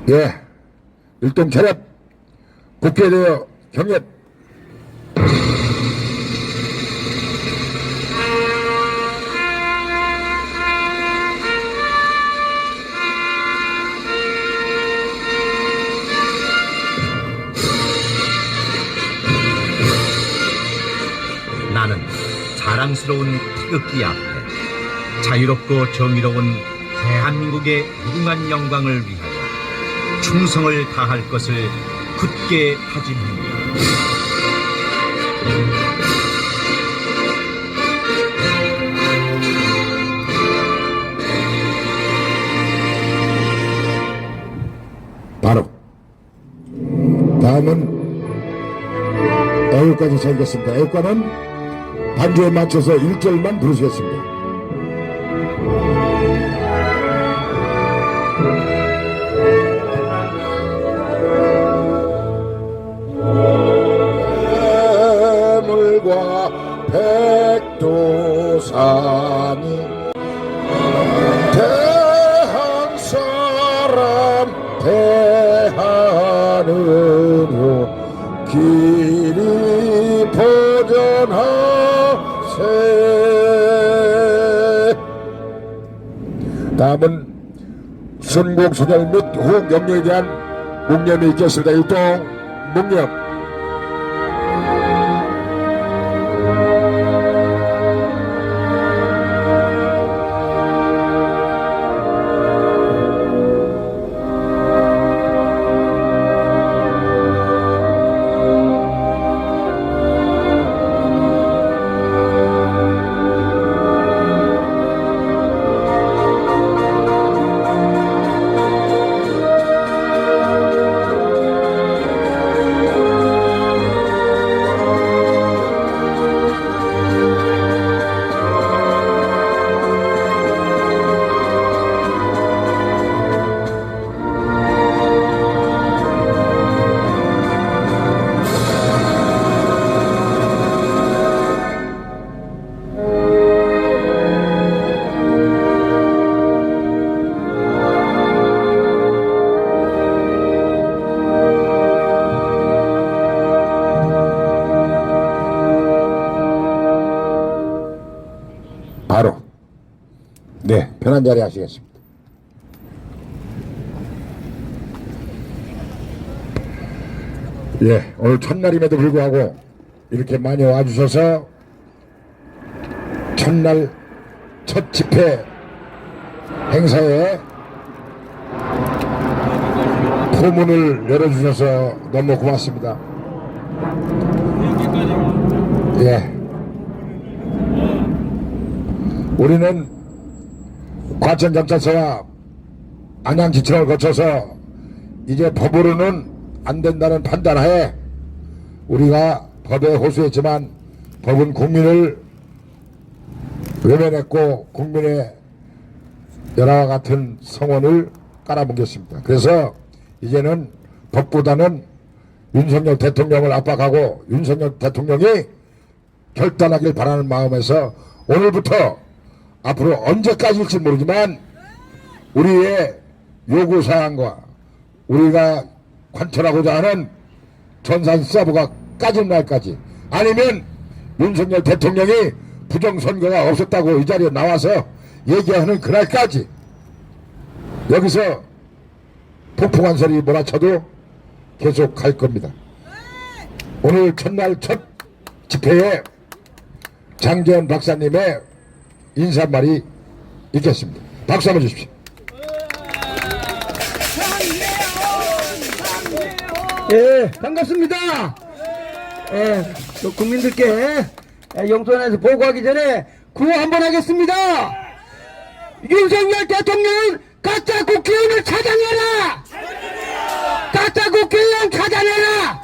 예, 일동 차렷, 국회에 대해 경례. 나는 자랑스러운 태극기 앞에 자유롭고 정의로운 대한민국의 무궁한 영광을 위하여 충성을 다할 것을 굳게 다짐합니다. 바로 다음은 애국까지 살겠습니다. 애국가는 반주에 맞춰서 1절만 부르시겠습니다. 해물과 백두산이 대한 사람 대하늘로 길이 보전하세. 다음은 순국 선열 및 후 영령에 대한 묵념이 있겠습니다. 일동 묵념. 바로 네, 편한 자리 하시겠습니다. 예, 오늘 첫날임에도 불구하고 이렇게 많이 와주셔서 첫날 첫 집회 행사에 포문을 열어주셔서 너무 고맙습니다. 예, 우리는 과천정찰서와 안양지청을 거쳐서 이제 법으로는 안 된다는 판단하에 우리가 법에 호소했지만 법은 국민을 외면했고 국민의 열화와 같은 성원을 깔아뭉갰습니다. 그래서 이제는 법보다는 윤석열 대통령을 압박하고 윤석열 대통령이 결단하길 바라는 마음에서 오늘부터 앞으로 언제까지일지 모르지만 우리의 요구사항과 우리가 관철하고자 하는 전산 서버가 까진 날까지, 아니면 윤석열 대통령이 부정선거가 없었다고 이 자리에 나와서 얘기하는 그날까지 여기서 폭풍한 소리 몰아쳐도 계속 갈 겁니다. 오늘 첫날 첫 집회에 장재원 박사님의 인사말이 있겠습니다. 박수 한번 주십시오. 예, 반갑습니다. 예, 또 국민들께 영ton에서 보고하기 전에 구호 한번 하겠습니다. 윤석열 대통령은 가짜 국회의원을 찾아내라! 가짜 국회의원 찾아내라!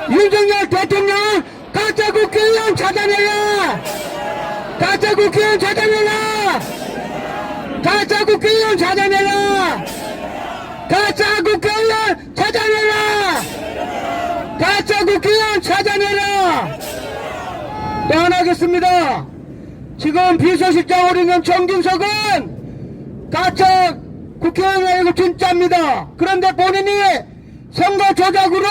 윤석열 대통령은 가짜 국회의원 찾아내라! 가짜 국회의원 찾아내라! 가짜 국회의원 찾아내라! 가짜 국회의원 찾아내라! 가짜 국회의원 찾아내라! 또 하나 하겠습니다. 지금 비서실장으로 있는 정진석은 가짜 국회의원이 아니고 진짜입니다. 그런데 본인이 선거 조작으로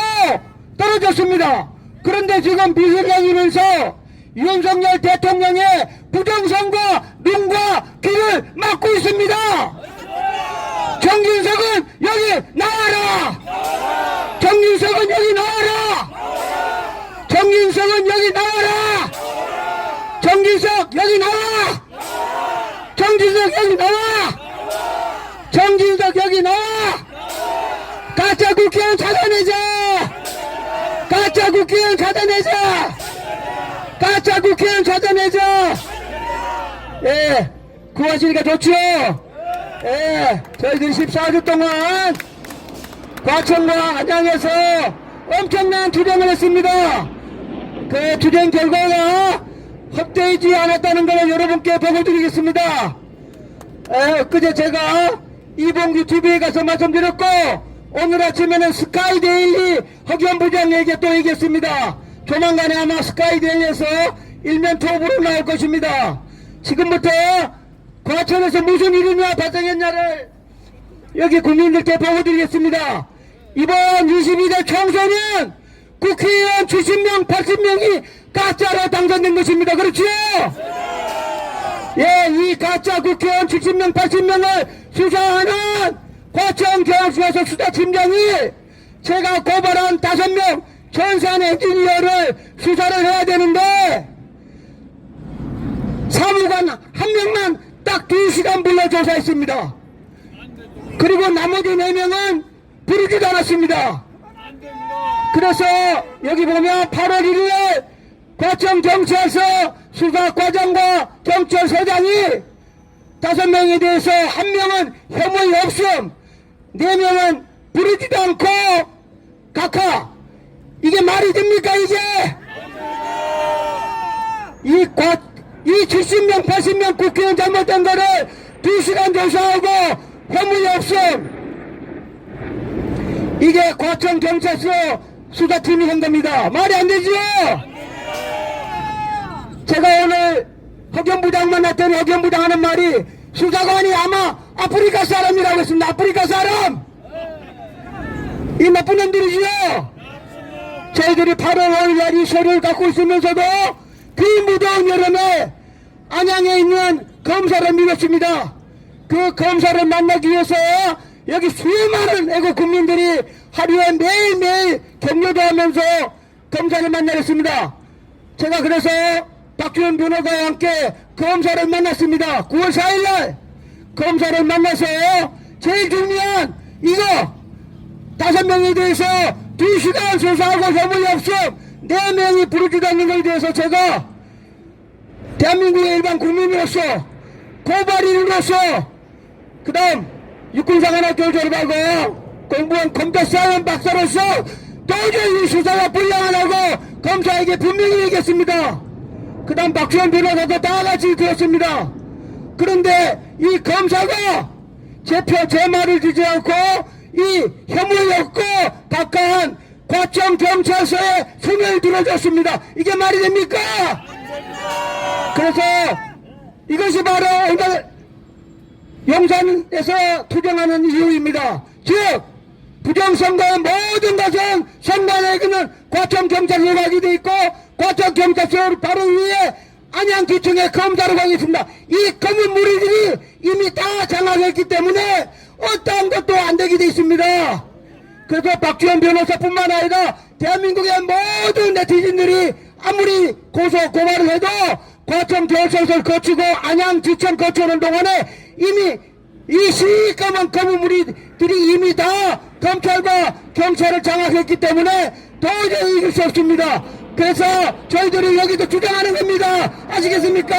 떨어졌습니다. 그런데 지금 비서장이면서 윤석열 대통령의 부정선거 눈과 귀를 막고 있습니다. 정진석은 여기 나와라! 정진석은 여기 나와라! 정진석은 여기 나와라! 정진석 여기 나와! 정진석 여기 나와! 정진석 여기 나와! 가짜 국회의원 찾아내자! 가짜 국회의원 찾아내자! 가짜 국회의원 찾아내자! 예, 구하시니까 좋죠? 예, 저희들이 14주 동안 과천과 안양에서 엄청난 투쟁을 했습니다. 그 투쟁 결과가 헛되지 않았다는 걸 여러분께 보고드리겠습니다. 엊그제 제가 이봉규 TV에 가서 말씀드렸고, 오늘 아침에는 스카이데일리 허기원 부장에게 또 얘기했습니다. 조만간에 아마 스카이데일리에서 일면 톱으로 나올 것입니다. 지금부터 과천에서 무슨 일이 발생했냐를 여기 국민들께 보고드리겠습니다. 이번 22대 총선은 국회의원 70명, 80명이 가짜로 당선된 것입니다. 그렇지요? 예, 이 가짜 국회의원 70명, 80명을 수사하는 과천경찰서 수사팀장이 제가 고발한 5명 전산 엔지니어를 수사를 해야 되는데 사무관 한 명만 딱 2시간 불러 조사했습니다. 그리고 나머지 4명은 부르지도 않았습니다. 그래서 여기 보면 8월 1일 과천경찰서 수사과장과 경찰서장이 5명에 대해서 1명은 혐의 없음, 4명은 부르지도 않고 각하. 이게 말이 됩니까 이게? 이 70명 80명 국회의원 잘못된 거를 2시간 조사하고 혐의 없음, 이게 과천경찰서 수사팀이 한 겁니다. 말이 안 되지요? 제가 오늘 허경부장 만났더니 허경부장 하는 말이 수사관이 아마 아프리카 사람이라고 했습니다. 아프리카 사람! 이 나쁜 놈들이지요? 저희들이 8월 5일날 이 서류를 갖고 있으면서도 그 무더운 여름에 안양에 있는 검사를 밀었습니다. 그 검사를 만나기 위해서 여기 수많은 애국 국민들이 하루에 매일매일 격려도 하면서 검사를 만나겠습니다. 제가 그래서 박주현 변호사와 함께 검사를 만났습니다. 9월 4일날 검사를 만나서 제일 중요한 이거 5명에 대해서 2시간 조사하고 혐의 없음 4명이 부르지도 않는 것에 대해서 제가 대한민국의 일반 국민으로서 고발인으로서 그 다음 육군사관학교를 졸업하고 공부한 검찰사원 박사로서 도저히 이 수사가 불량하다고 검사에게 분명히 얘기했습니다. 그 다음 박주현 변호사도 다 같이 들었습니다. 그런데 이 검사가 제 말을 듣지 않고 이 혐의 없고 각하한 과천경찰서에 손을 들어줬습니다. 이게 말이 됩니까? 그래서 이것이 바로 오늘 용산에서 투쟁하는 이유입니다. 즉 부정선거의 모든 것은 선관에게는 과천경찰서가 가게 있고 과천경찰서 바로 위에 안양기청의 검사로 가게 있습니다. 이 검은 무리들이 이미 다 장악했기 때문에 어떠한 것도 안 되게 돼 있습니다. 그래서 박주현 변호사뿐만 아니라 대한민국의 모든 네티즌들이 아무리 고발을 해도 과천경찰서를 거치고 안양지청 거쳐오는 동안에 이미 이 시꺼먼 검은 무리들이 이미 다 검찰과 경찰을 장악했기 때문에 도저히 이길 수 없습니다. 그래서 저희들이 여기도 주장하는 겁니다. 아시겠습니까?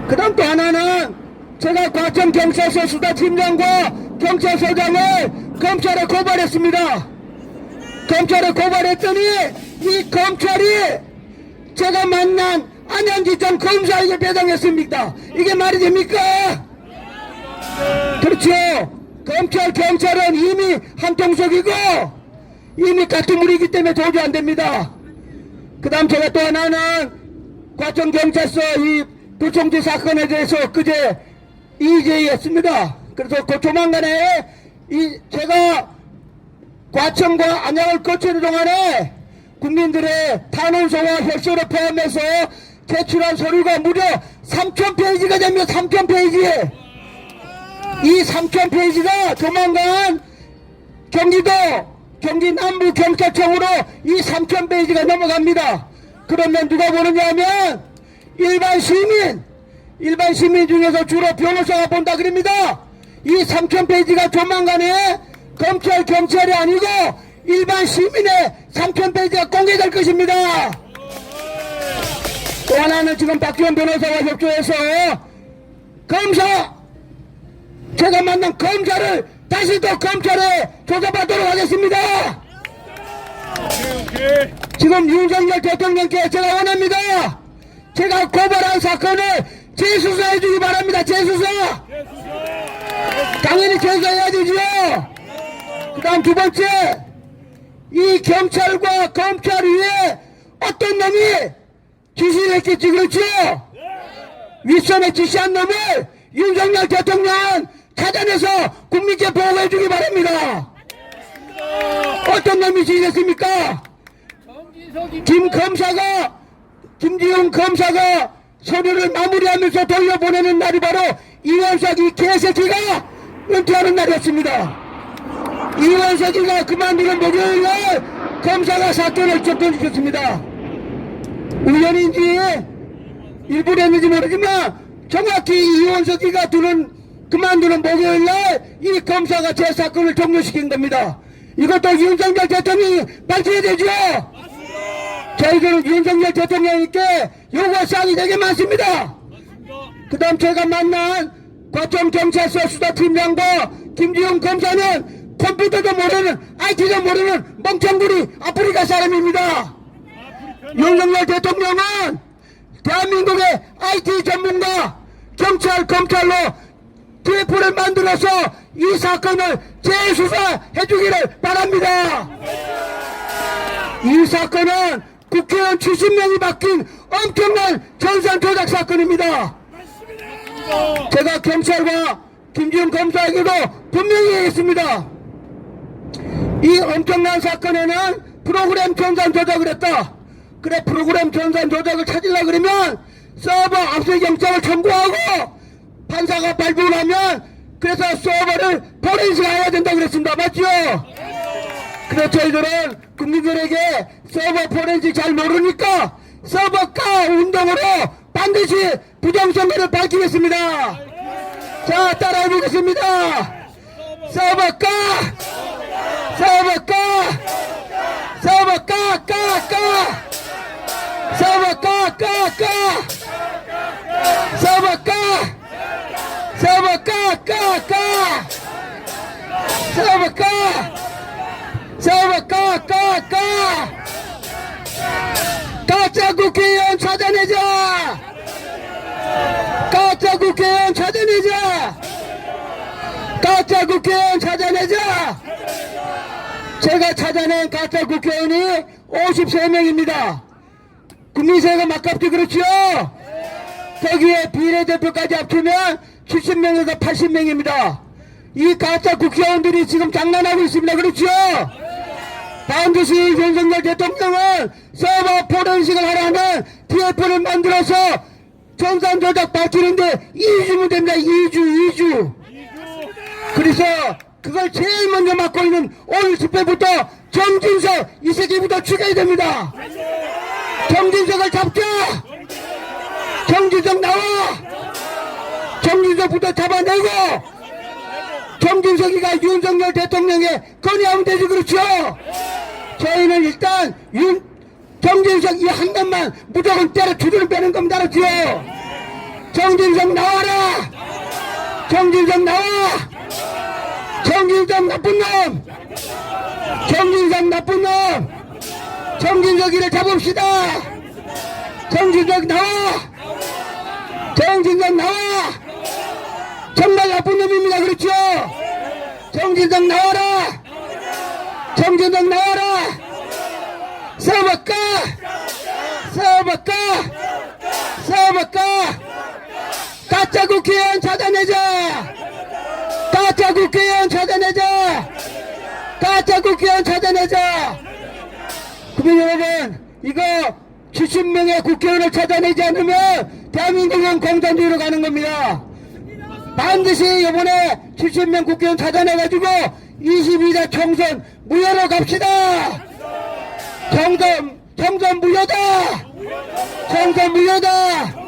그 다음 또 하나는 제가 과천경찰서 수사팀장과 경찰서장을 검찰에 고발했습니다. 검찰에 고발했더니 이 검찰이 제가 만난 안양지청 검사에게 배당했습니다. 이게 말이 됩니까? 그렇죠. 검찰 경찰은 이미 한 통속이고 이미 같은 무리이기 때문에 도저히 안 됩니다. 그 다음 제가 또 하나는 과천경찰서 이 도청지 사건에 대해서 그제 이재희였습니다. 그래서 그 조만간에 제가 과천과 안양을 거치는 동안에 국민들의 탄원서와 혈서를 포함해서 제출한 서류가 무려 3,000페이지가 됩니다. 3,000페이지. 이 3,000페이지가 조만간 경기 남부경찰청으로 이 3,000페이지가 넘어갑니다. 그러면 누가 보느냐 하면 일반 시민 중에서 주로 변호사가 본다 그럽니다. 이 3,000페이지가 조만간에 경찰이 아니고 일반 시민의 3,000페이지가 공개될 것입니다. 또 하나는 지금 박지원 변호사와 협조해서 제가 만난 검사를 다시 또 검찰에 조사받도록 하겠습니다. 지금 윤석열 대통령께 제가 원합니다. 제가 고발한 사건을 재수사해 주기 바랍니다. 재수사. 당연히 재수사해야 되죠. 그 다음 두 번째, 이 경찰과 검찰 위에 어떤 놈이 지시를 했겠지, 그렇죠? 윗선에 지시한 놈을 윤석열 대통령은 찾아내서 국민께 보고해 주기 바랍니다. 어떤 놈이 지시했습니까? 김지웅 검사가 서류를 마무리하면서 돌려보내는 날이 바로 이원석 이 개새끼가 은퇴하는 날이었습니다. 이원석이가 그만두는 목요일날 검사가 사건을 접근시켰습니다. 우연인지 일부러 했는지 모르지만 정확히 이원석이가 그만두는 목요일날 이 검사가 제 사건을 종료시킨 겁니다. 이것도 윤석열 대통령이 밝혀야 되죠. 저희들은 윤석열 대통령님께 요구할 사항이 되게 많습니다. 그 다음 제가 만난 과천경찰서 수사팀장과 김지웅 검사는 컴퓨터도 모르는 IT도 모르는 멍청구리 아프리카 사람입니다. 윤석열 대통령은 대한민국의 IT 전문가 검찰로 TF를 만들어서 이 사건을 재수사해 주기를 바랍니다. 이 사건은 국회의원 70명이 바뀐 엄청난 전산 조작 사건입니다. 제가 경찰과 김지훈 검사에게도 분명히 얘기했습니다. 이 엄청난 사건에는 프로그램 전산 조작을 했다. 그래, 프로그램 전산 조작을 찾으려고 그러면 서버 압수수색 영장을 청구하고 판사가 발부하면 그래서 서버를 포렌식 해야 된다고 그랬습니다. 맞죠? 그래서 저희들은 국민들에게 서버 포렌식 잘 모르니까 서버가 운동으로 반드시 부정선거를 밝히겠습니다. 자, 따라해보겠습니다. 서버가 가짜 국회의원 찾아내자. 가짜 국회의원 찾아내자. 제가 찾아낸 가짜 국회의원이 53명입니다. 국민세가 막값지 그렇죠? 거기에 비례대표까지 합치면 70명에서 80명입니다. 이 가짜 국회의원들이 지금 장난하고 있습니다. 그렇죠? 반드시 윤석열 대통령은 서버 포렌식을 하라는 TF를 만들어서 전산 조작 밝히는데 2주면 됩니다. 2주. 그래서 그걸 제일 먼저 맡고 있는 오늘 집회부터 정진석 이 새끼부터 죽여야 됩니다. 정진석을 잡자. 정진석 나와. 정진석부터 잡아내고 정진석이가 윤석열 대통령에 건의하면 되지. 그렇죠? 저희는 일단 정진석 이 한 놈만 무조건 때려 주둥이 빼는 겁니다. 알았죠? 정진석 나와라. 정진석 나와. 정진석 나쁜 놈. 정진석이를 잡읍시다. 정진석 나와. 정말 나쁜 놈입니다. 그렇죠? 정진석 나와라. 서버가 가짜 국회의원 찾아내자! 가짜 국회의원 찾아내자! 가짜 국회의원 찾아내자! 국민 여러분, 이거 70명의 국회의원을 찾아내지 않으면 대한민국은 공산주의로 가는 겁니다. 반드시 이번에 70명 국회의원 찾아내가지고 22대 총선 무효로 갑시다! 총선 무효다! 총선 무효다!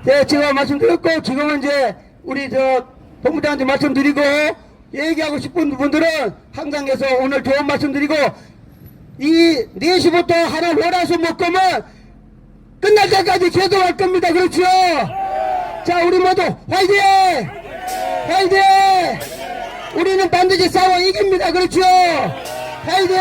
네, 제가 말씀드렸고, 지금은 이제 우리 본부장한테 말씀드리고, 얘기하고 싶은 분들은 항상 해서 오늘 좋은 말씀드리고, 이 4시부터 하나 월화수 목금은 끝날 때까지 계속할 겁니다. 그렇죠? 자, 우리 모두 화이팅! 화이팅! 우리는 반드시 싸워 이깁니다. 그렇죠? 화이팅!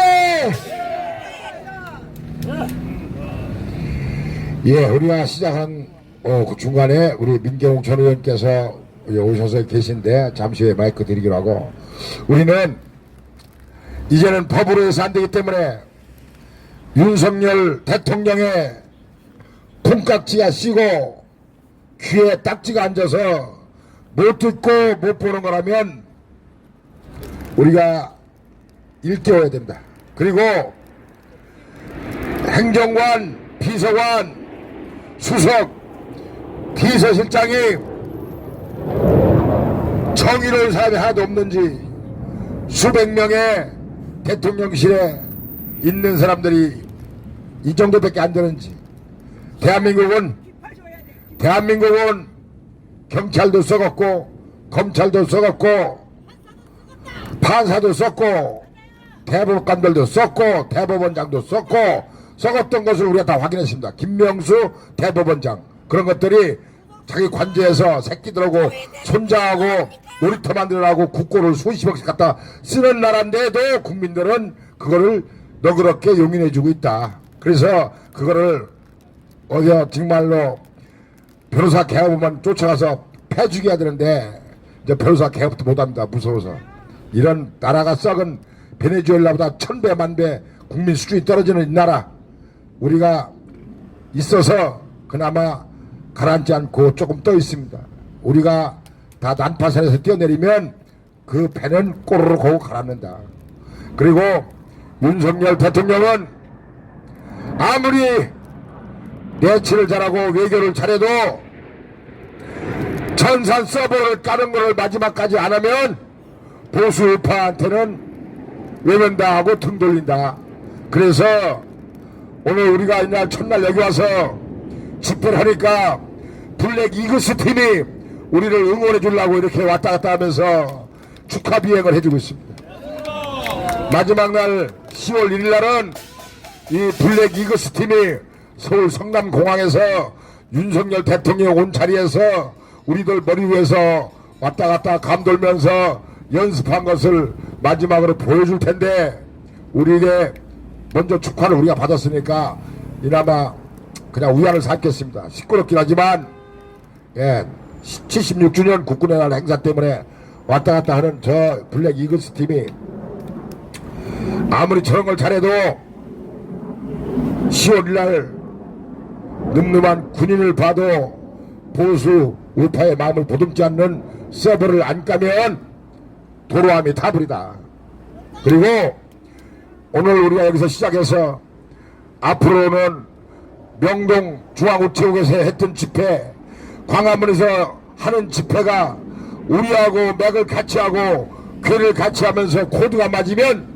예, 우리가 시작한 그 중간에 우리 민경욱 전 의원께서 오셔서 계신데 잠시 후에 마이크 드리기로 하고, 우리는 이제는 법으로 해서 안 되기 때문에 윤석열 대통령의 콩깍지가 씌고 귀에 딱지가 앉아서 못 듣고 못 보는 거라면 우리가 일깨워야 된다. 그리고 행정관, 비서관, 수석, 비서실장이 정의로운 사람이 하나도 없는지, 수백 명의 대통령실에 있는 사람들이 이 정도밖에 안 되는지, 대한민국은 경찰도 썩었고 검찰도 썩었고 판사도 썩고 대법관들도 썩고 대법원장도 썩고 썩었던 것을 우리가 다 확인했습니다. 김명수 대법원장, 그런 것들이 자기 관제에서 새끼들하고 손자하고 놀이터 만들어라고 국고를 수십억씩 갖다 쓰는 나라인데도 국민들은 그거를 너그럽게 용인해주고 있다. 그래서 그거를 정말로 변호사 개업만 쫓아가서 패 죽여야 되는데 이제 변호사 개업도 못합니다. 무서워서. 이런 나라가 썩은 베네수엘라보다 1000배 만배 국민 수준이 떨어지는 이 나라, 우리가 있어서 그나마 가라앉지 않고 조금 떠 있습니다. 우리가 다 난파선에서 뛰어내리면 그 배는 꼬르륵 하고 가라앉는다. 그리고 윤석열 대통령은 아무리 내치를 잘하고 외교를 잘해도 전산 서버를 까는 것을 마지막까지 안 하면 보수 우파한테는 외면당하고 등 돌린다. 그래서 오늘 우리가 이날 첫날 여기 와서 집회를 하니까 블랙 이글스 팀이 우리를 응원해 주려고 이렇게 왔다 갔다 하면서 축하 비행을 해주고 있습니다. 마지막 날 10월 1일 날은 이 블랙 이글스 팀이 서울 성남공항에서 윤석열 대통령 온 자리에서 우리들 머리 위에서 왔다 갔다 감돌면서 연습한 것을 마지막으로 보여줄 텐데, 우리에게 먼저 축하를 우리가 받았으니까 이나마 그냥 위안을 삼겠습니다. 시끄럽긴 하지만 76주년 국군의 날 행사 때문에 왔다 갔다 하는 저 블랙 이글스 팀이 아무리 저런 걸 잘해도 10월 1일 늠름한 군인을 봐도 보수 우파의 마음을 보듬지 않는 서버를 안 까면 도로함이 타버리다. 그리고 오늘 우리가 여기서 시작해서 앞으로는 명동 중앙우체국에서 했던 집회, 광화문에서 하는 집회가 우리하고 맥을 같이 하고 괴를 같이 하면서 코드가 맞으면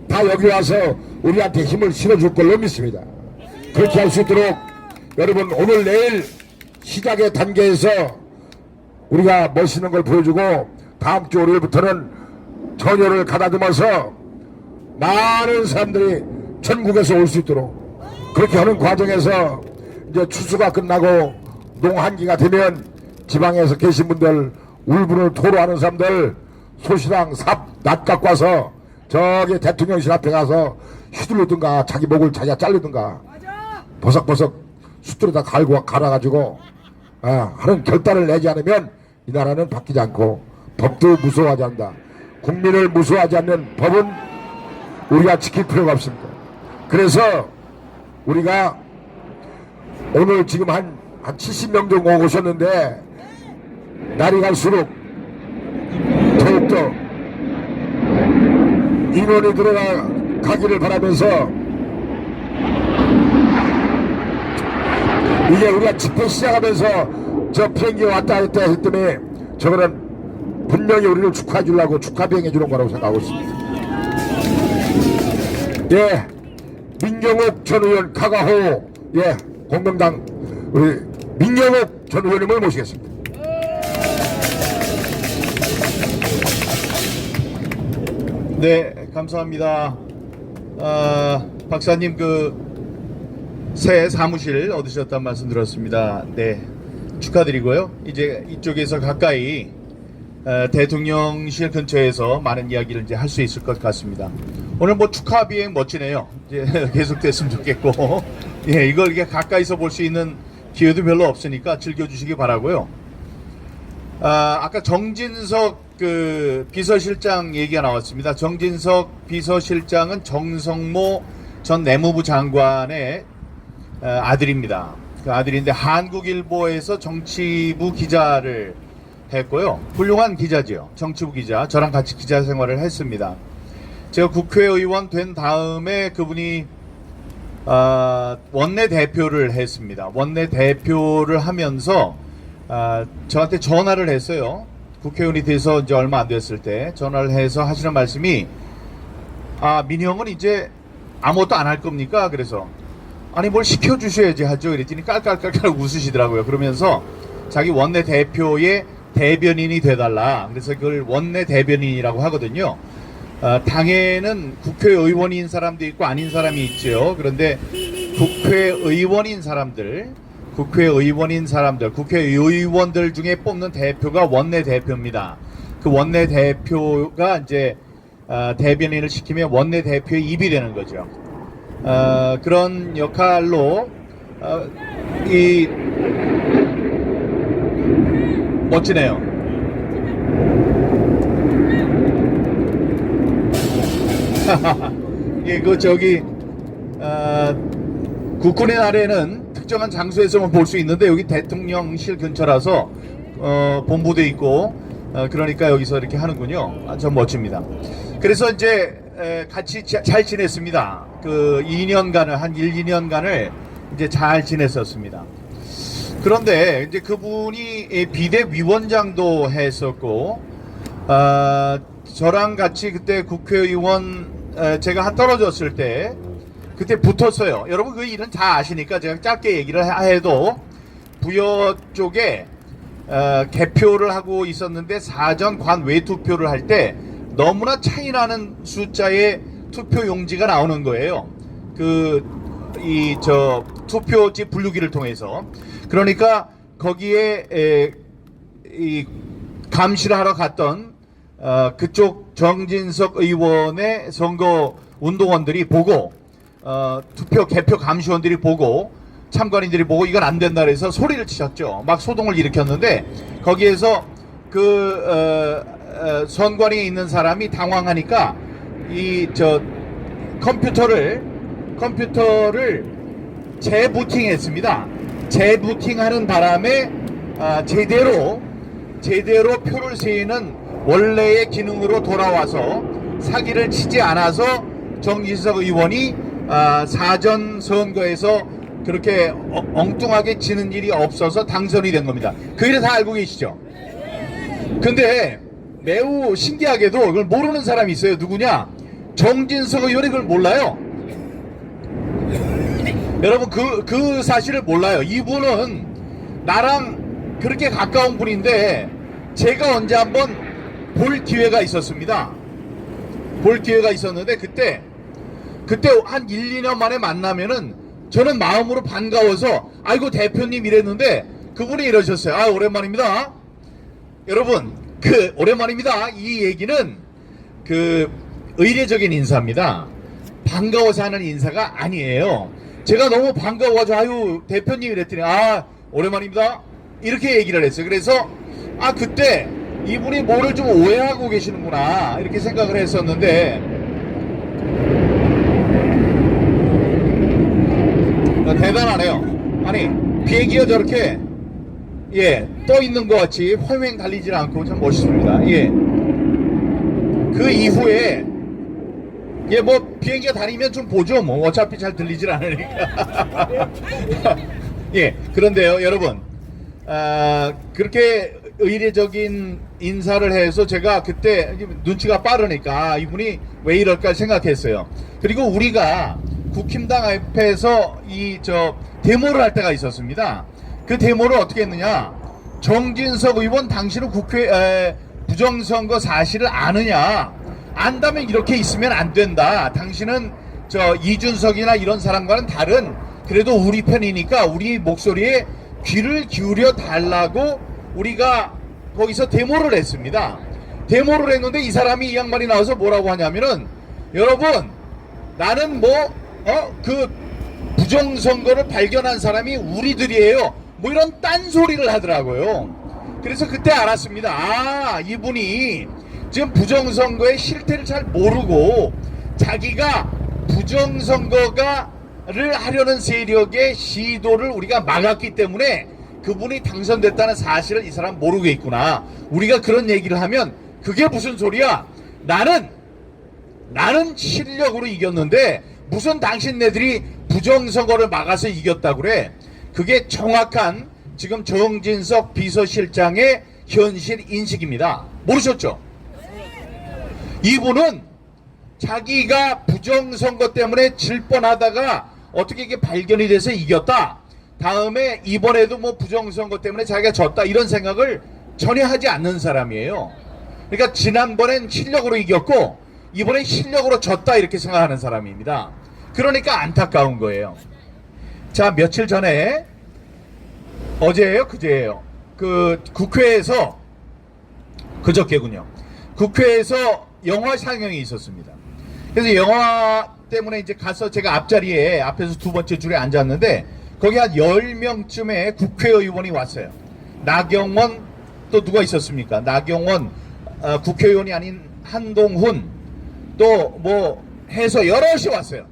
다 여기 와서 우리한테 힘을 실어줄 걸로 믿습니다. 그렇게 할 수 있도록 여러분 오늘 내일 시작의 단계에서 우리가 멋있는 걸 보여주고 다음 주 월요일부터는 전열을 가다듬어서 많은 사람들이 전국에서 올 수 있도록 그렇게 하는 과정에서 이제 추수가 끝나고 농한기가 되면 지방에서 계신 분들, 울분을 토로하는 사람들 소시랑 삽 낫 갖고 와서 저기 대통령실 앞에 가서 휘두르든가 자기 목을 자기가 자르든가 버석버석 숫들에다 갈아가지고 하는 결단을 내지 않으면 이 나라는 바뀌지 않고 법도 무서워하지 않는다. 국민을 무서워하지 않는 법은 우리가 지킬 필요가 없습니다. 그래서 우리가 오늘 지금 한 70명 정도 오셨는데 날이 갈수록 더욱더 인원이 들어가기를 바라면서 이게 우리가 집회 시작하면서 저 비행기 왔다 했다 했더니 저거는 분명히 우리를 축하해 주려고 축하 비행해 주는 거라고 생각하고 있습니다. 예, 민경욱 전 의원 카가호, 예, 공명당 우리 민경욱 전 의원님을 모시겠습니다. 네, 감사합니다. 박사님 새 사무실 얻으셨다는 말씀 들었습니다. 네, 축하드리고요. 이제 이쪽에서 가까이 대통령실 근처에서 많은 이야기를 이제 할 수 있을 것 같습니다. 오늘 뭐 축하 비행 멋지네요. 이제 계속됐으면 좋겠고, 예, 이걸 이렇게 가까이서 볼 수 있는 기회도 별로 없으니까 즐겨주시기 바라고요. 아까 정진석 비서실장 얘기가 나왔습니다. 정진석 비서실장은 정성모 전 내무부 장관의 아들입니다. 그 아들인데 한국일보에서 정치부 기자를 했고요. 훌륭한 기자지요. 정치부 기자. 저랑 같이 기자 생활을 했습니다. 제가 국회의원 된 다음에 그분이 원내대표를 했습니다. 원내대표를 하면서 저한테 전화를 했어요. 국회의원이 돼서 이제 얼마 안 됐을 때 전화를 해서 하시는 말씀이, 민형은 이제 아무것도 안 할 겁니까? 그래서 아니 뭘 시켜주셔야지 하죠. 그랬더니 깔깔깔깔 웃으시더라고요. 그러면서 자기 원내대표의 대변인이 돼달라. 그래서 그걸 원내대변인이라고 하거든요. 당에는 국회의원인 사람도 있고 아닌 사람이 있죠. 그런데 국회의원인 사람들, 국회의원들 중에 뽑는 대표가 원내대표입니다. 그 원내대표가 이제 대변인을 시키면 원내대표의 입이 되는 거죠. 그런 역할로 멋지네요. 예, 국군의 날에는 특정한 장소에서만 볼 수 있는데 여기 대통령실 근처라서 본부도 있고 그러니까 여기서 이렇게 하는군요. 참 멋집니다. 그래서 이제 같이 잘 지냈습니다. 그 2년간을 한 2년간을 이제 잘 지냈었습니다. 그런데 이제 그분이 비대위원장도 했었고 저랑 같이 그때 국회의원 제가 떨어졌을 때 그때 붙었어요. 여러분 그 일은 다 아시니까 제가 짧게 얘기를 해도 부여 쪽에 개표를 하고 있었는데 사전 관 외투표를 할 때 너무나 차이나는 숫자의 투표 용지가 나오는 거예요. 투표지 분류기를 통해서. 그러니까 거기에 감시를 하러 갔던 그쪽 정진석 의원의 선거 운동원들이 보고 개표 감시원들이 보고 참관인들이 보고 이건 안 된다 그래서 소리를 치셨죠. 막 소동을 일으켰는데 거기에서 선관위에 있는 사람이 당황하니까 컴퓨터를 재부팅했습니다. 재부팅하는 바람에 제대로 표를 세우는 원래의 기능으로 돌아와서 사기를 치지 않아서 정진석 의원이 사전 선거에서 그렇게 엉뚱하게 지는 일이 없어서 당선이 된 겁니다. 그 일은 다 알고 계시죠? 근데 매우 신기하게도 그걸 모르는 사람이 있어요. 누구냐? 정진석 의원이 그걸 몰라요. 여러분 그 사실을 몰라요. 이분은 나랑 그렇게 가까운 분인데 제가 언제 한번 볼 기회가 있었습니다. 볼 기회가 있었는데 그때 한 1, 2년 만에 만나면은 저는 마음으로 반가워서 아이고 대표님 이랬는데 그분이 이러셨어요. 오랜만입니다. 여러분 오랜만입니다. 이 얘기는 의례적인 인사입니다. 반가워서 하는 인사가 아니에요. 제가 너무 반가워가지고 아유 대표님 이랬더니 오랜만입니다. 이렇게 얘기를 했어요. 그래서 그때 이분이 뭐를 좀 오해하고 계시는구나 이렇게 생각을 했었는데 대단하네요. 아니 비행기가 저렇게 떠 있는 것 같이 활활 달리질 않고 참 멋있습니다. 그 이후에 뭐 비행기가 다니면 좀 보죠. 뭐 어차피 잘 들리질 않으니까. 그런데요, 여러분, 그렇게 의례적인 인사를 해서 제가 그때 눈치가 빠르니까 이분이 왜 이럴까 생각했어요. 그리고 우리가 국힘당 앞에서 데모를 할 때가 있었습니다. 그 데모를 어떻게 했느냐? 정진석 의원, 당신은 국회 부정선거 사실을 아느냐? 안다면 이렇게 있으면 안 된다. 당신은 이준석이나 이런 사람과는 다른, 그래도 우리 편이니까 우리 목소리에 귀를 기울여 달라고 우리가 거기서 데모를 했습니다. 데모를 했는데 이 사람이, 이 양반이 나와서 뭐라고 하냐면은, 여러분, 나는 그 부정선거를 발견한 사람이 우리들이에요. 뭐 이런 딴소리를 하더라고요. 그래서 그때 알았습니다. 이분이 지금 부정선거의 실태를 잘 모르고 자기가 부정선거를 하려는 세력의 시도를 우리가 막았기 때문에 그분이 당선됐다는 사실을 이 사람 모르고 있구나. 우리가 그런 얘기를 하면 그게 무슨 소리야? 나는 실력으로 이겼는데 무슨 당신네들이 부정선거를 막아서 이겼다고 그래. 그게 정확한 지금 정진석 비서실장의 현실 인식입니다. 모르셨죠? 이분은 자기가 부정선거 때문에 질 뻔하다가 어떻게 이게 발견이 돼서 이겼다. 다음에 이번에도 뭐 부정선거 때문에 자기가 졌다. 이런 생각을 전혀 하지 않는 사람이에요. 그러니까 지난번엔 실력으로 이겼고 이번엔 실력으로 졌다 이렇게 생각하는 사람입니다. 그러니까 안타까운 거예요. 자, 며칠 전에, 어제예요? 그제예요? 국회에서, 그저께군요. 국회에서 영화 상영이 있었습니다. 그래서 영화 때문에 이제 가서 제가 앞자리에 앞에서 두 번째 줄에 앉았는데 거기 한 10명쯤의 국회의원이 왔어요. 나경원, 또 누가 있었습니까? 나경원, 국회의원이 아닌 한동훈, 또 뭐 해서 여럿이 왔어요.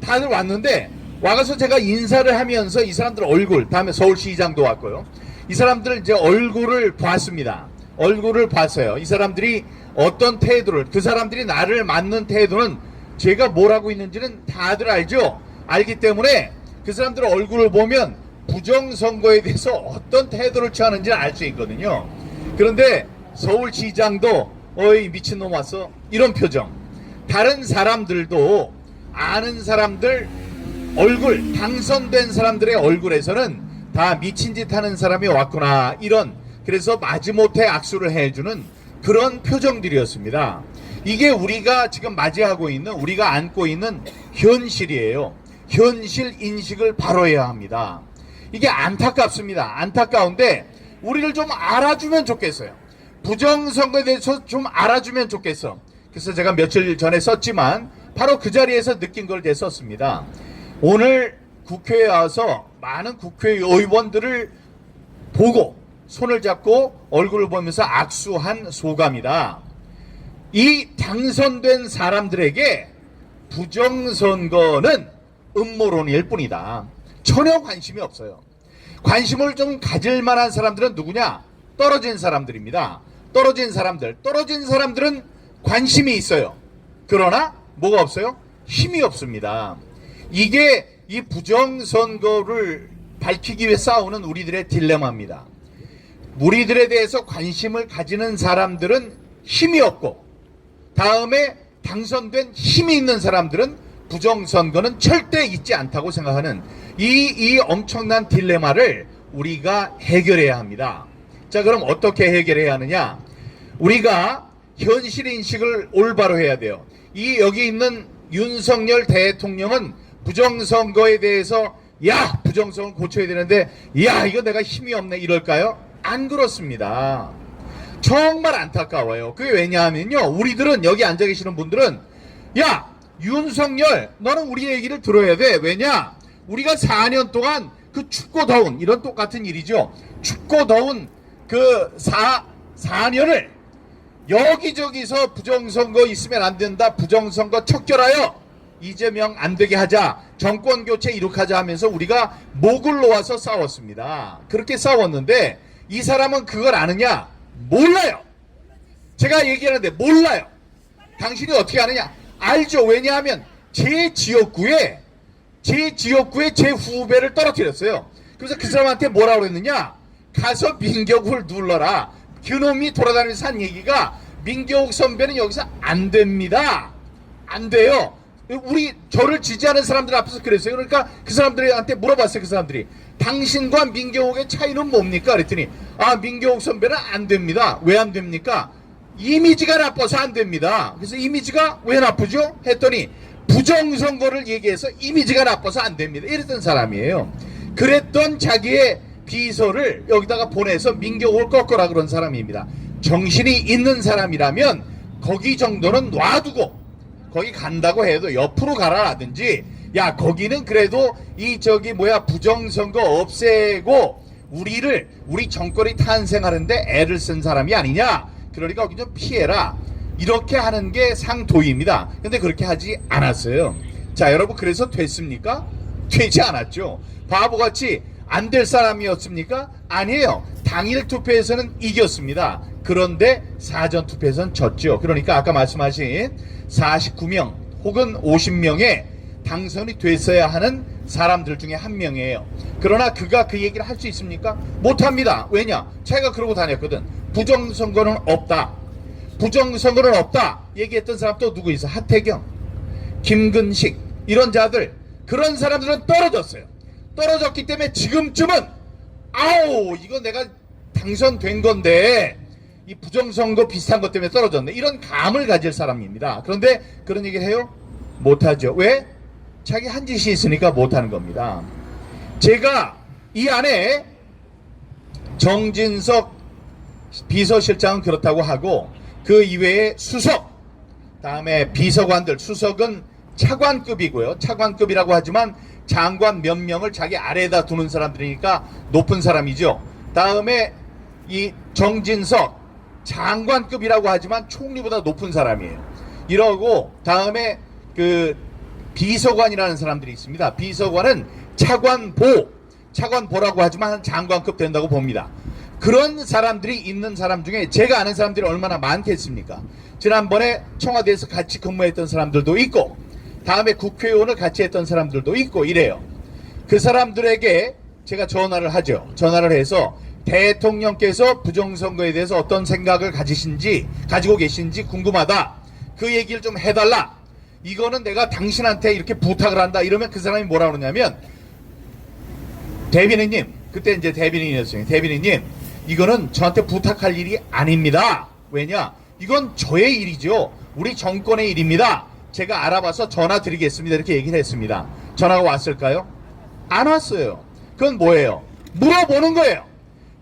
다들 왔는데 와가서 제가 인사를 하면서 이 사람들 얼굴, 다음에 서울시장도 왔고요. 이 사람들 이제 얼굴을 봤습니다. 얼굴을 봤어요. 이 사람들이 어떤 태도를, 그 사람들이 나를 맞는 태도는 제가 뭘 하고 있는지는 다들 알죠? 알기 때문에 그 사람들 얼굴을 보면 부정선거에 대해서 어떤 태도를 취하는지는 알 수 있거든요. 그런데 서울시장도 어이 미친놈 왔어? 이런 표정. 다른 사람들도 아는 사람들 얼굴, 당선된 사람들의 얼굴에서는 다 미친 짓 하는 사람이 왔구나, 이런, 그래서 마지못해 악수를 해주는 그런 표정들이었습니다. 이게 우리가 지금 맞이하고 있는, 우리가 안고 있는 현실이에요. 현실 인식을 바로 해야 합니다. 이게 안타깝습니다. 안타까운데 우리를 좀 알아주면 좋겠어요. 부정선거에 대해서 좀 알아주면 좋겠어. 그래서 제가 며칠 전에 썼지만 바로 그 자리에서 느낀 걸 썼습니다. 오늘 국회에 와서 많은 국회의원들을 보고 손을 잡고 얼굴을 보면서 악수한 소감이다. 이 당선된 사람들에게 부정선거는 음모론일 뿐이다. 전혀 관심이 없어요. 관심을 좀 가질 만한 사람들은 누구냐? 떨어진 사람들입니다. 떨어진 사람들은 관심이 있어요. 그러나 뭐가 없어요? 힘이 없습니다. 이게 이 부정선거를 밝히기 위해 싸우는 우리들의 딜레마입니다. 우리들에 대해서 관심을 가지는 사람들은 힘이 없고, 다음에 당선된 힘이 있는 사람들은 부정선거는 절대 있지 않다고 생각하는 이 엄청난 딜레마를 우리가 해결해야 합니다. 자, 그럼 어떻게 해결해야 하느냐? 우리가 현실 인식을 올바로 해야 돼요. 여기 있는 윤석열 대통령은 부정선거에 대해서 부정선거 고쳐야 되는데 이거 내가 힘이 없네 이럴까요? 안 그렇습니다. 정말 안타까워요. 그게 왜냐하면요, 우리들은, 여기 앉아 계시는 분들은 윤석열 너는 우리 얘기를 들어야 돼. 왜냐? 우리가 4년 동안 그 춥고 더운, 이런 똑같은 일이죠. 춥고 더운 그 4년을 여기저기서 부정선거 있으면 안 된다, 부정선거 척결하여 이재명 안 되게 하자, 정권 교체 이룩하자 하면서 우리가 목을 놓아서 싸웠습니다. 그렇게 싸웠는데 이 사람은 그걸 아느냐? 몰라요. 제가 얘기하는데 몰라요. 당신이 어떻게 아느냐? 알죠. 왜냐하면 제 지역구에 제 후배를 떨어뜨렸어요. 그래서 그 사람한테 뭐라고 그랬느냐? 가서 민경욱을 눌러라. 그놈이 돌아다니면서 한 얘기가 민경욱 선배는 여기서 안 됩니다. 안 돼요. 저를 지지하는 사람들 앞에서 그랬어요. 그러니까 그 사람들한테 물어봤어요. 그 사람들이 당신과 민경욱의 차이는 뭡니까? 그랬더니 민경욱 선배는 안 됩니다. 왜 안 됩니까? 이미지가 나빠서 안 됩니다. 그래서 이미지가 왜 나쁘죠? 했더니 부정선거를 얘기해서 이미지가 나빠서 안 됩니다. 이랬던 사람이에요. 그랬던 자기의 비서를 여기다가 보내서 민경욱을 꺾어라 그런 사람입니다. 정신이 있는 사람이라면 거기 정도는 놔두고 거기 간다고 해도 옆으로 가라라든지, 야 거기는 그래도 부정선거 없애고 우리 정권이 탄생하는데 애를 쓴 사람이 아니냐, 그러니까 거기 좀 피해라, 이렇게 하는 게 상도입니다. 근데 그렇게 하지 않았어요. 자 여러분, 그래서 됐습니까? 되지 않았죠. 바보같이 안 될 사람이었습니까? 아니에요. 당일 투표에서는 이겼습니다. 그런데 사전 투표에서는 졌죠. 그러니까 아까 말씀하신 49명 혹은 50명의 당선이 됐어야 하는 사람들 중에 한 명이에요. 그러나 그가 그 얘기를 할 수 있습니까? 못합니다. 왜냐? 자기가 그러고 다녔거든. 부정선거는 없다. 부정선거는 없다 얘기했던 사람 또 누구 있어? 하태경, 김근식 이런 자들, 그런 사람들은 떨어졌어요. 떨어졌기 때문에 지금쯤은 이거 내가 당선된 건데 이 부정선거 비슷한 것 때문에 떨어졌네, 이런 감을 가질 사람입니다. 그런데 그런 얘기를 해요? 못하죠. 왜? 자기 한 짓이 있으니까 못하는 겁니다. 제가 이 안에 정진석 비서실장은 그렇다고 하고 그 이외에 수석, 다음에 비서관들, 수석은 차관급이고요. 차관급이라고 하지만 장관 몇 명을 자기 아래에다 두는 사람들이니까 높은 사람이죠. 다음에 이 정진석 장관급이라고 하지만 총리보다 높은 사람이에요. 이러고 다음에 그 비서관이라는 사람들이 있습니다. 비서관은 차관보라고 하지만 장관급 된다고 봅니다. 그런 사람들이 있는 사람 중에 제가 아는 사람들이 얼마나 많겠습니까? 지난번에 청와대에서 같이 근무했던 사람들도 있고, 다음에 국회의원을 같이 했던 사람들도 있고 이래요. 그 사람들에게 제가 전화를 하죠. 전화를 해서 대통령께서 부정선거에 대해서 어떤 생각을 가지고 계신지 궁금하다. 그 얘기를 좀 해달라. 이거는 내가 당신한테 이렇게 부탁을 한다. 이러면 그 사람이 뭐라 그러냐면, 대변인님, 그때 이제 대변인이었어요. 대변인님, 이거는 저한테 부탁할 일이 아닙니다. 왜냐? 이건 저의 일이죠. 우리 정권의 일입니다. 제가 알아봐서 전화 드리겠습니다. 이렇게 얘기를 했습니다. 전화가 왔을까요? 안 왔어요. 그건 뭐예요? 물어보는 거예요.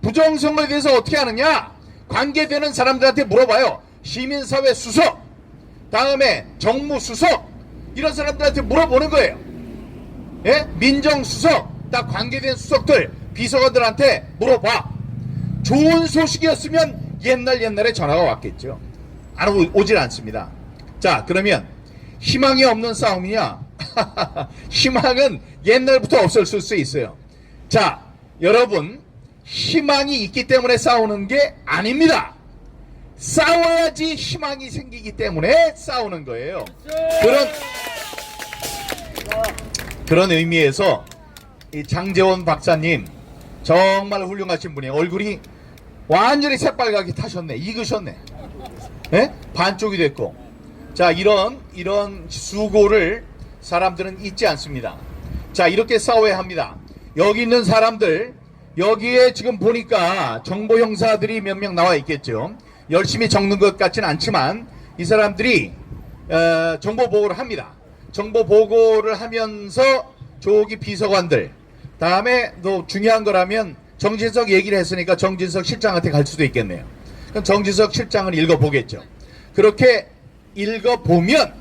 부정선거에 대해서 어떻게 하느냐? 관계되는 사람들한테 물어봐요. 시민사회 수석, 다음에 정무수석, 이런 사람들한테 물어보는 거예요. 예? 민정수석, 딱 관계된 수석들, 비서관들한테 물어봐. 좋은 소식이었으면 옛날에 전화가 왔겠죠. 안 오질 않습니다. 자, 그러면 희망이 없는 싸움이냐? 희망은 옛날부터 없었을 수 있어요. 자, 여러분, 희망이 있기 때문에 싸우는 게 아닙니다. 싸워야지 희망이 생기기 때문에 싸우는 거예요. 그런 의미에서 이 장제원 박사님 정말 훌륭하신 분이에요. 얼굴이 완전히 새빨갛게 타셨네. 익으셨네. 예? 반쪽이 됐고. 자, 이런 수고를 사람들은 잊지 않습니다. 자, 이렇게 싸워야 합니다. 여기 있는 사람들, 여기에 지금 보니까 정보 형사들이 몇 명 나와 있겠죠. 열심히 적는 것 같지는 않지만 이 사람들이 정보 보고를 합니다. 정보 보고를 하면서 조기 비서관들, 다음에 또 중요한 거라면 정진석 얘기를 했으니까 정진석 실장한테 갈 수도 있겠네요. 그럼 정진석 실장을 읽어보겠죠. 그렇게 읽어보면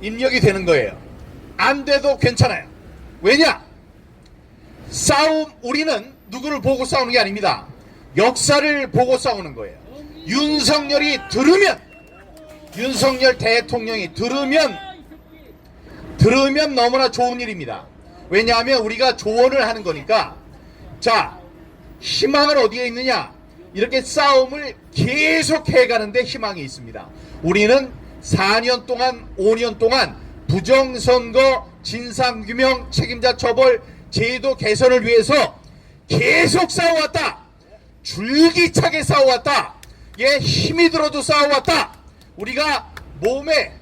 입력이 되는 거예요. 안 돼도 괜찮아요. 왜냐? 우리는 누구를 보고 싸우는 게 아닙니다. 역사를 보고 싸우는 거예요. 윤석열 대통령이 들으면 들으면 너무나 좋은 일입니다. 왜냐하면 우리가 조언을 하는 거니까. 자, 희망은 어디에 있느냐? 이렇게 싸움을 계속 해가는데 희망이 있습니다. 우리는 4년 동안, 5년 동안 부정선거, 진상규명, 책임자 처벌, 제도 개선을 위해서 계속 싸워왔다. 줄기차게 싸워왔다. 예, 힘이 들어도 싸워왔다. 우리가 몸에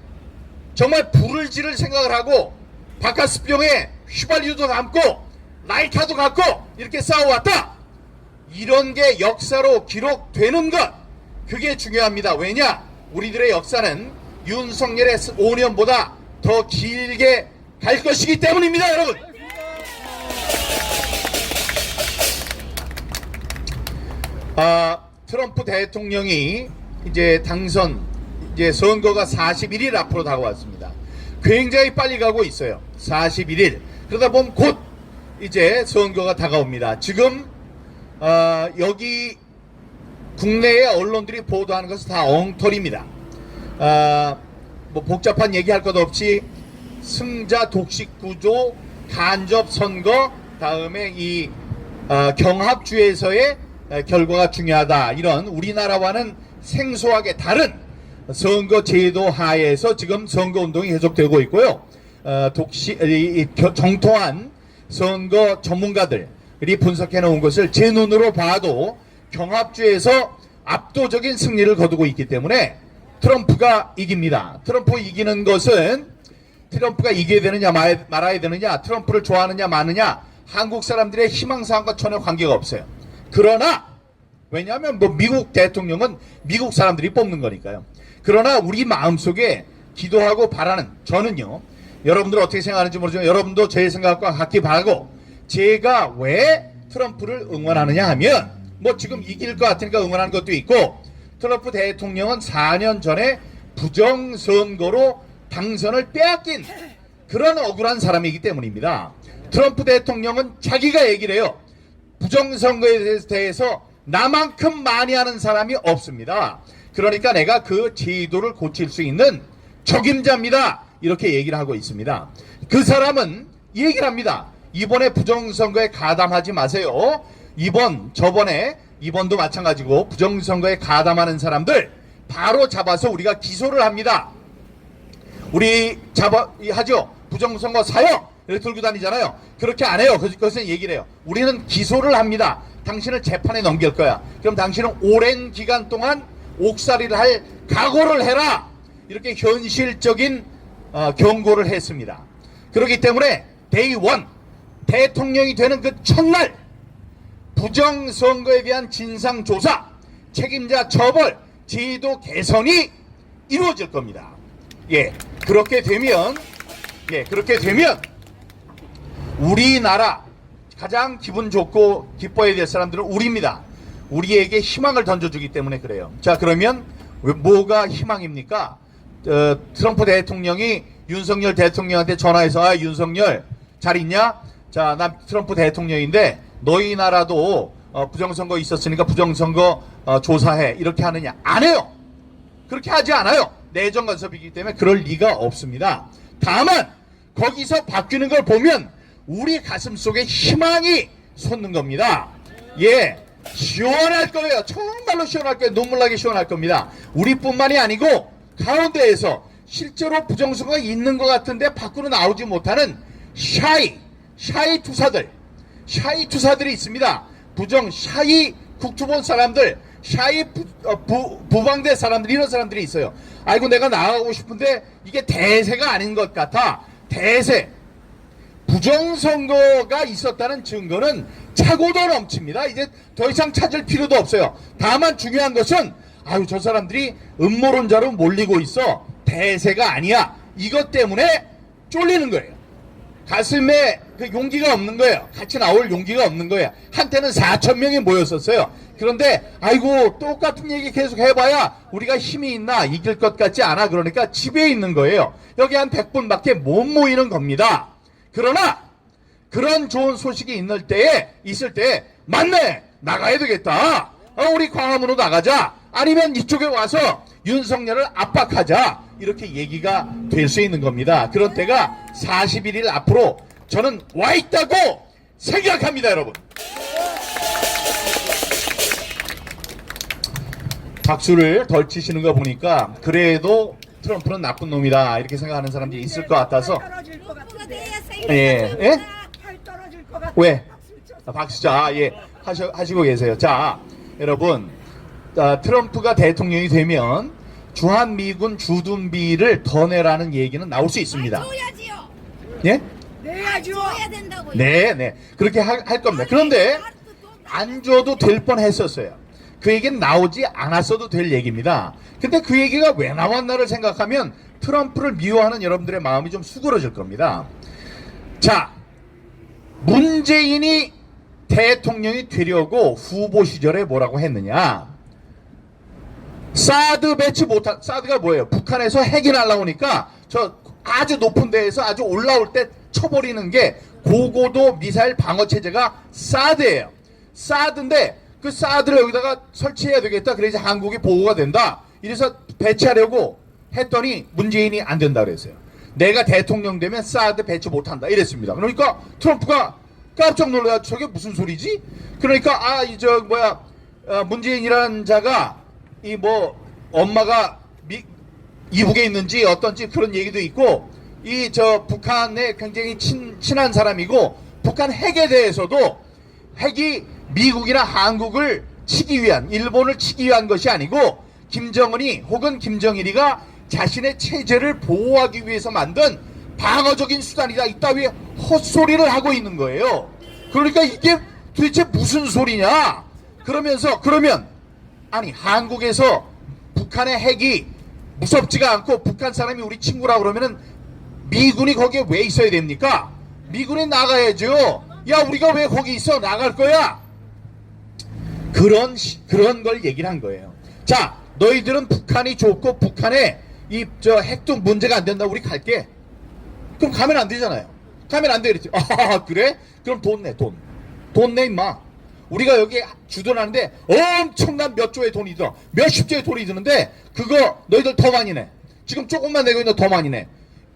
정말 불을 지를 생각을 하고 바카스병에 휘발유도 담고 라이터도 갖고 이렇게 싸워왔다. 이런 게 역사로 기록되는 것, 그게 중요합니다. 왜냐? 우리들의 역사는 윤석열의 5년보다 더 길게 갈 것이기 때문입니다, 여러분. 트럼프 대통령이 이제 당선, 이제 선거가 41일 앞으로 다가왔습니다. 굉장히 빨리 가고 있어요. 41일. 그러다 보면 곧 이제 선거가 다가옵니다. 지금 여기 국내의 언론들이 보도하는 것은 다 엉터리입니다. 뭐 복잡한 얘기할 것 없이 승자 독식 구조, 간접 선거, 다음에 이 경합주에서의 결과가 중요하다. 이런 우리나라와는 생소하게 다른 선거 제도 하에서 지금 선거 운동이 계속되고 있고요. 정통한 선거 전문가들이 분석해 놓은 것을 제 눈으로 봐도 경합주에서 압도적인 승리를 거두고 있기 때문에 트럼프가 이깁니다. 트럼프 이기는 것은 트럼프가 이겨야 되느냐 말아야 되느냐, 트럼프를 좋아하느냐 마느냐, 한국 사람들의 희망사항과 전혀 관계가 없어요. 그러나 왜냐하면 뭐 미국 대통령은 미국 사람들이 뽑는 거니까요. 그러나 우리 마음속에 기도하고 바라는, 저는요, 여러분들 어떻게 생각하는지 모르지만 여러분도 제 생각과 같기 바라고, 제가 왜 트럼프를 응원하느냐 하면 뭐 지금 이길 것 같으니까 응원하는 것도 있고, 트럼프 대통령은 4년 전에 부정선거로 당선을 빼앗긴 그런 억울한 사람이기 때문입니다. 트럼프 대통령은 자기가 얘기를 해요. 부정선거에 대해서 나만큼 많이 하는 사람이 없습니다. 그러니까 내가 그 제도를 고칠 수 있는 적임자입니다. 이렇게 얘기를 하고 있습니다. 그 사람은 얘기를 합니다. 이번에 부정선거에 가담하지 마세요. 이번도 마찬가지고 부정선거에 가담하는 사람들 바로 잡아서 우리가 기소를 합니다. 우리 하죠. 부정선거 사형 이렇게 들고 다니잖아요. 그렇게 안 해요. 그것은 얘기를 해요. 우리는 기소를 합니다. 당신을 재판에 넘길 거야. 그럼 당신은 오랜 기간 동안 옥살이를 할 각오를 해라. 이렇게 현실적인 경고를 했습니다. 그렇기 때문에 데이 원 대통령이 되는 그 첫날 부정선거에 대한 진상조사, 책임자 처벌, 제도 개선이 이루어질 겁니다. 그렇게 되면 우리나라 가장 기분 좋고 기뻐해야 될 사람들은 우리입니다. 우리에게 희망을 던져주기 때문에 그래요. 자, 그러면 뭐가 희망입니까? 트럼프 대통령이 윤석열 대통령한테 전화해서, 윤석열 잘 있냐? 자, 난 트럼프 대통령인데 너희 나라도 부정선거 있었으니까 부정선거 조사해. 이렇게 하느냐? 안 해요. 그렇게 하지 않아요. 내정 간섭이기 때문에 그럴 리가 없습니다. 다만 거기서 바뀌는 걸 보면 우리 가슴 속에 희망이 솟는 겁니다. 시원할 거예요. 정말로 시원할 거예요. 눈물 나게 시원할 겁니다. 우리뿐만이 아니고 가운데에서 실제로 부정선거가 있는 것 같은데 밖으로 나오지 못하는 샤이 투사들이 있습니다. 샤이 국토본 사람들, 샤이 부방대 사람들, 이런 사람들이 있어요. 아이고 내가 나가고 싶은데 이게 대세가 아닌 것 같아. 대세. 부정선거가 있었다는 증거는 차고도 넘칩니다. 이제 더 이상 찾을 필요도 없어요. 다만 중요한 것은 저 사람들이 음모론자로 몰리고 있어. 대세가 아니야. 이것 때문에 쫄리는 거예요. 가슴에 그 용기가 없는 거예요. 같이 나올 용기가 없는 거예요. 한때는 4,000명이 모였었어요. 그런데 똑같은 얘기 계속 해봐야 우리가 힘이 있나, 이길 것 같지 않아. 그러니까 집에 있는 거예요. 여기 한 100분밖에 못 모이는 겁니다. 그러나 그런 좋은 소식이 있을 때 맞네, 나가야 되겠다. 우리 광화문으로 나가자. 아니면 이쪽에 와서 윤석열을 압박하자 이렇게 얘기가 될 수 있는 겁니다. 그런 때가 41일 앞으로 저는 와 있다고 생각합니다, 여러분. 박수를 덜 치시는 거 보니까 그래도 트럼프는 나쁜 놈이다 이렇게 생각하는 사람들이 있을 것 같아서. 예, 예? 왜? 박수. 예, 하시고 계세요. 자, 여러분, 트럼프가 대통령이 되면 주한미군 주둔비를 더 내라는 얘기는 나올 수 있습니다. 줘야지요. 예? 내야죠. 줘야 된다고요. 네. 그렇게 할 겁니다. 그런데 안 줘도 될 뻔했었어요. 그 얘기는 나오지 않았어도 될 얘기입니다. 근데 그 얘기가 왜 나왔나를 생각하면 트럼프를 미워하는 여러분들의 마음이 좀 수그러질 겁니다. 자, 문재인이 대통령이 되려고 후보 시절에 뭐라고 했느냐? 사드 배치 못한, 사드가 뭐예요? 북한에서 핵이 날라오니까 저 아주 높은 데에서 아주 올라올 때 쳐버리는 게 고고도 미사일 방어 체제가 사드예요. 사드인데 그 사드를 여기다가 설치해야 되겠다. 그래서 한국이 보호가 된다. 이래서 배치하려고 했더니 문재인이 안 된다 그랬어요. 내가 대통령 되면 사드 배치 못한다 이랬습니다. 그러니까 트럼프가 깜짝 놀라 저게 무슨 소리지? 그러니까 문재인이라는 자가 이 뭐 엄마가 이북에 있는지 어떤지 그런 얘기도 있고 이 저 북한에 굉장히 친한 사람이고 북한 핵에 대해서도 핵이 미국이나 한국을 치기 위한 일본을 치기 위한 것이 아니고 김정은이 혹은 김정일이가 자신의 체제를 보호하기 위해서 만든 방어적인 수단이다 이따위 헛소리를 하고 있는 거예요. 그러니까 이게 도대체 무슨 소리냐 그러면 아니 한국에서 북한의 핵이 무섭지가 않고 북한 사람이 우리 친구라고 그러면은 미군이 거기에 왜 있어야 됩니까? 미군이 나가야죠. 야 우리가 왜 거기 있어? 나갈 거야. 그런 걸 얘기를 한 거예요. 자, 너희들은 북한이 좋고 북한에 핵도 문제가 안 된다고 우리 갈게. 그럼 가면 안 되잖아요. 가면 안 돼. 그랬지. 아, 그래? 그럼 돈 내, 돈. 돈 내, 임마. 우리가 여기 주둔하는데 엄청난 몇 조의 돈이 들어. 몇십 조의 돈이 드는데 그거 너희들 더 많이 내. 지금 조금만 내고 있는데 더 많이 내.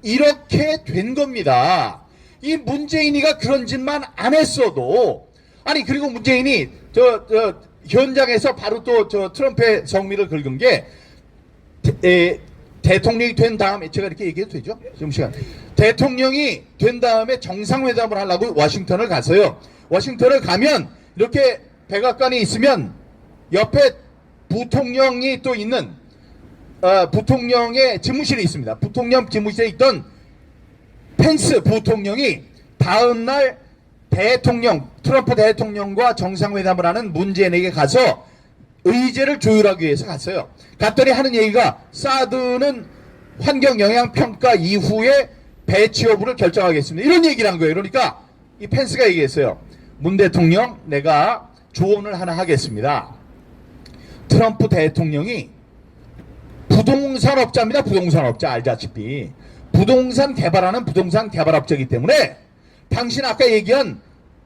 이렇게 된 겁니다. 이 문재인이가 그런 짓만 안 했어도 아니 그리고 문재인이 현장에서 바로 또 트럼프의 성미를 긁은 게 대통령이 된 다음에 제가 이렇게 얘기해도 되죠? 지금 시간. 대통령이 된 다음에 정상회담을 하려고 워싱턴을 갔어요. 워싱턴을 가면 이렇게 백악관이 있으면 옆에 부통령이 또 있는 부통령의 집무실이 있습니다. 부통령 집무실에 있던 펜스 부통령이 다음날 트럼프 대통령과 정상회담을 하는 문재인에게 가서 의제를 조율하기 위해서 갔어요. 갔더니 하는 얘기가 사드는 환경영향평가 이후에 배치 여부를 결정하겠습니다. 이런 얘기를 한 거예요. 그러니까 이 펜스가 얘기했어요. 문 대통령 내가 조언을 하나 하겠습니다. 트럼프 대통령이 부동산업자입니다. 부동산업자 알다시피 부동산 개발하는 부동산 개발업자이기 때문에 당신 아까 얘기한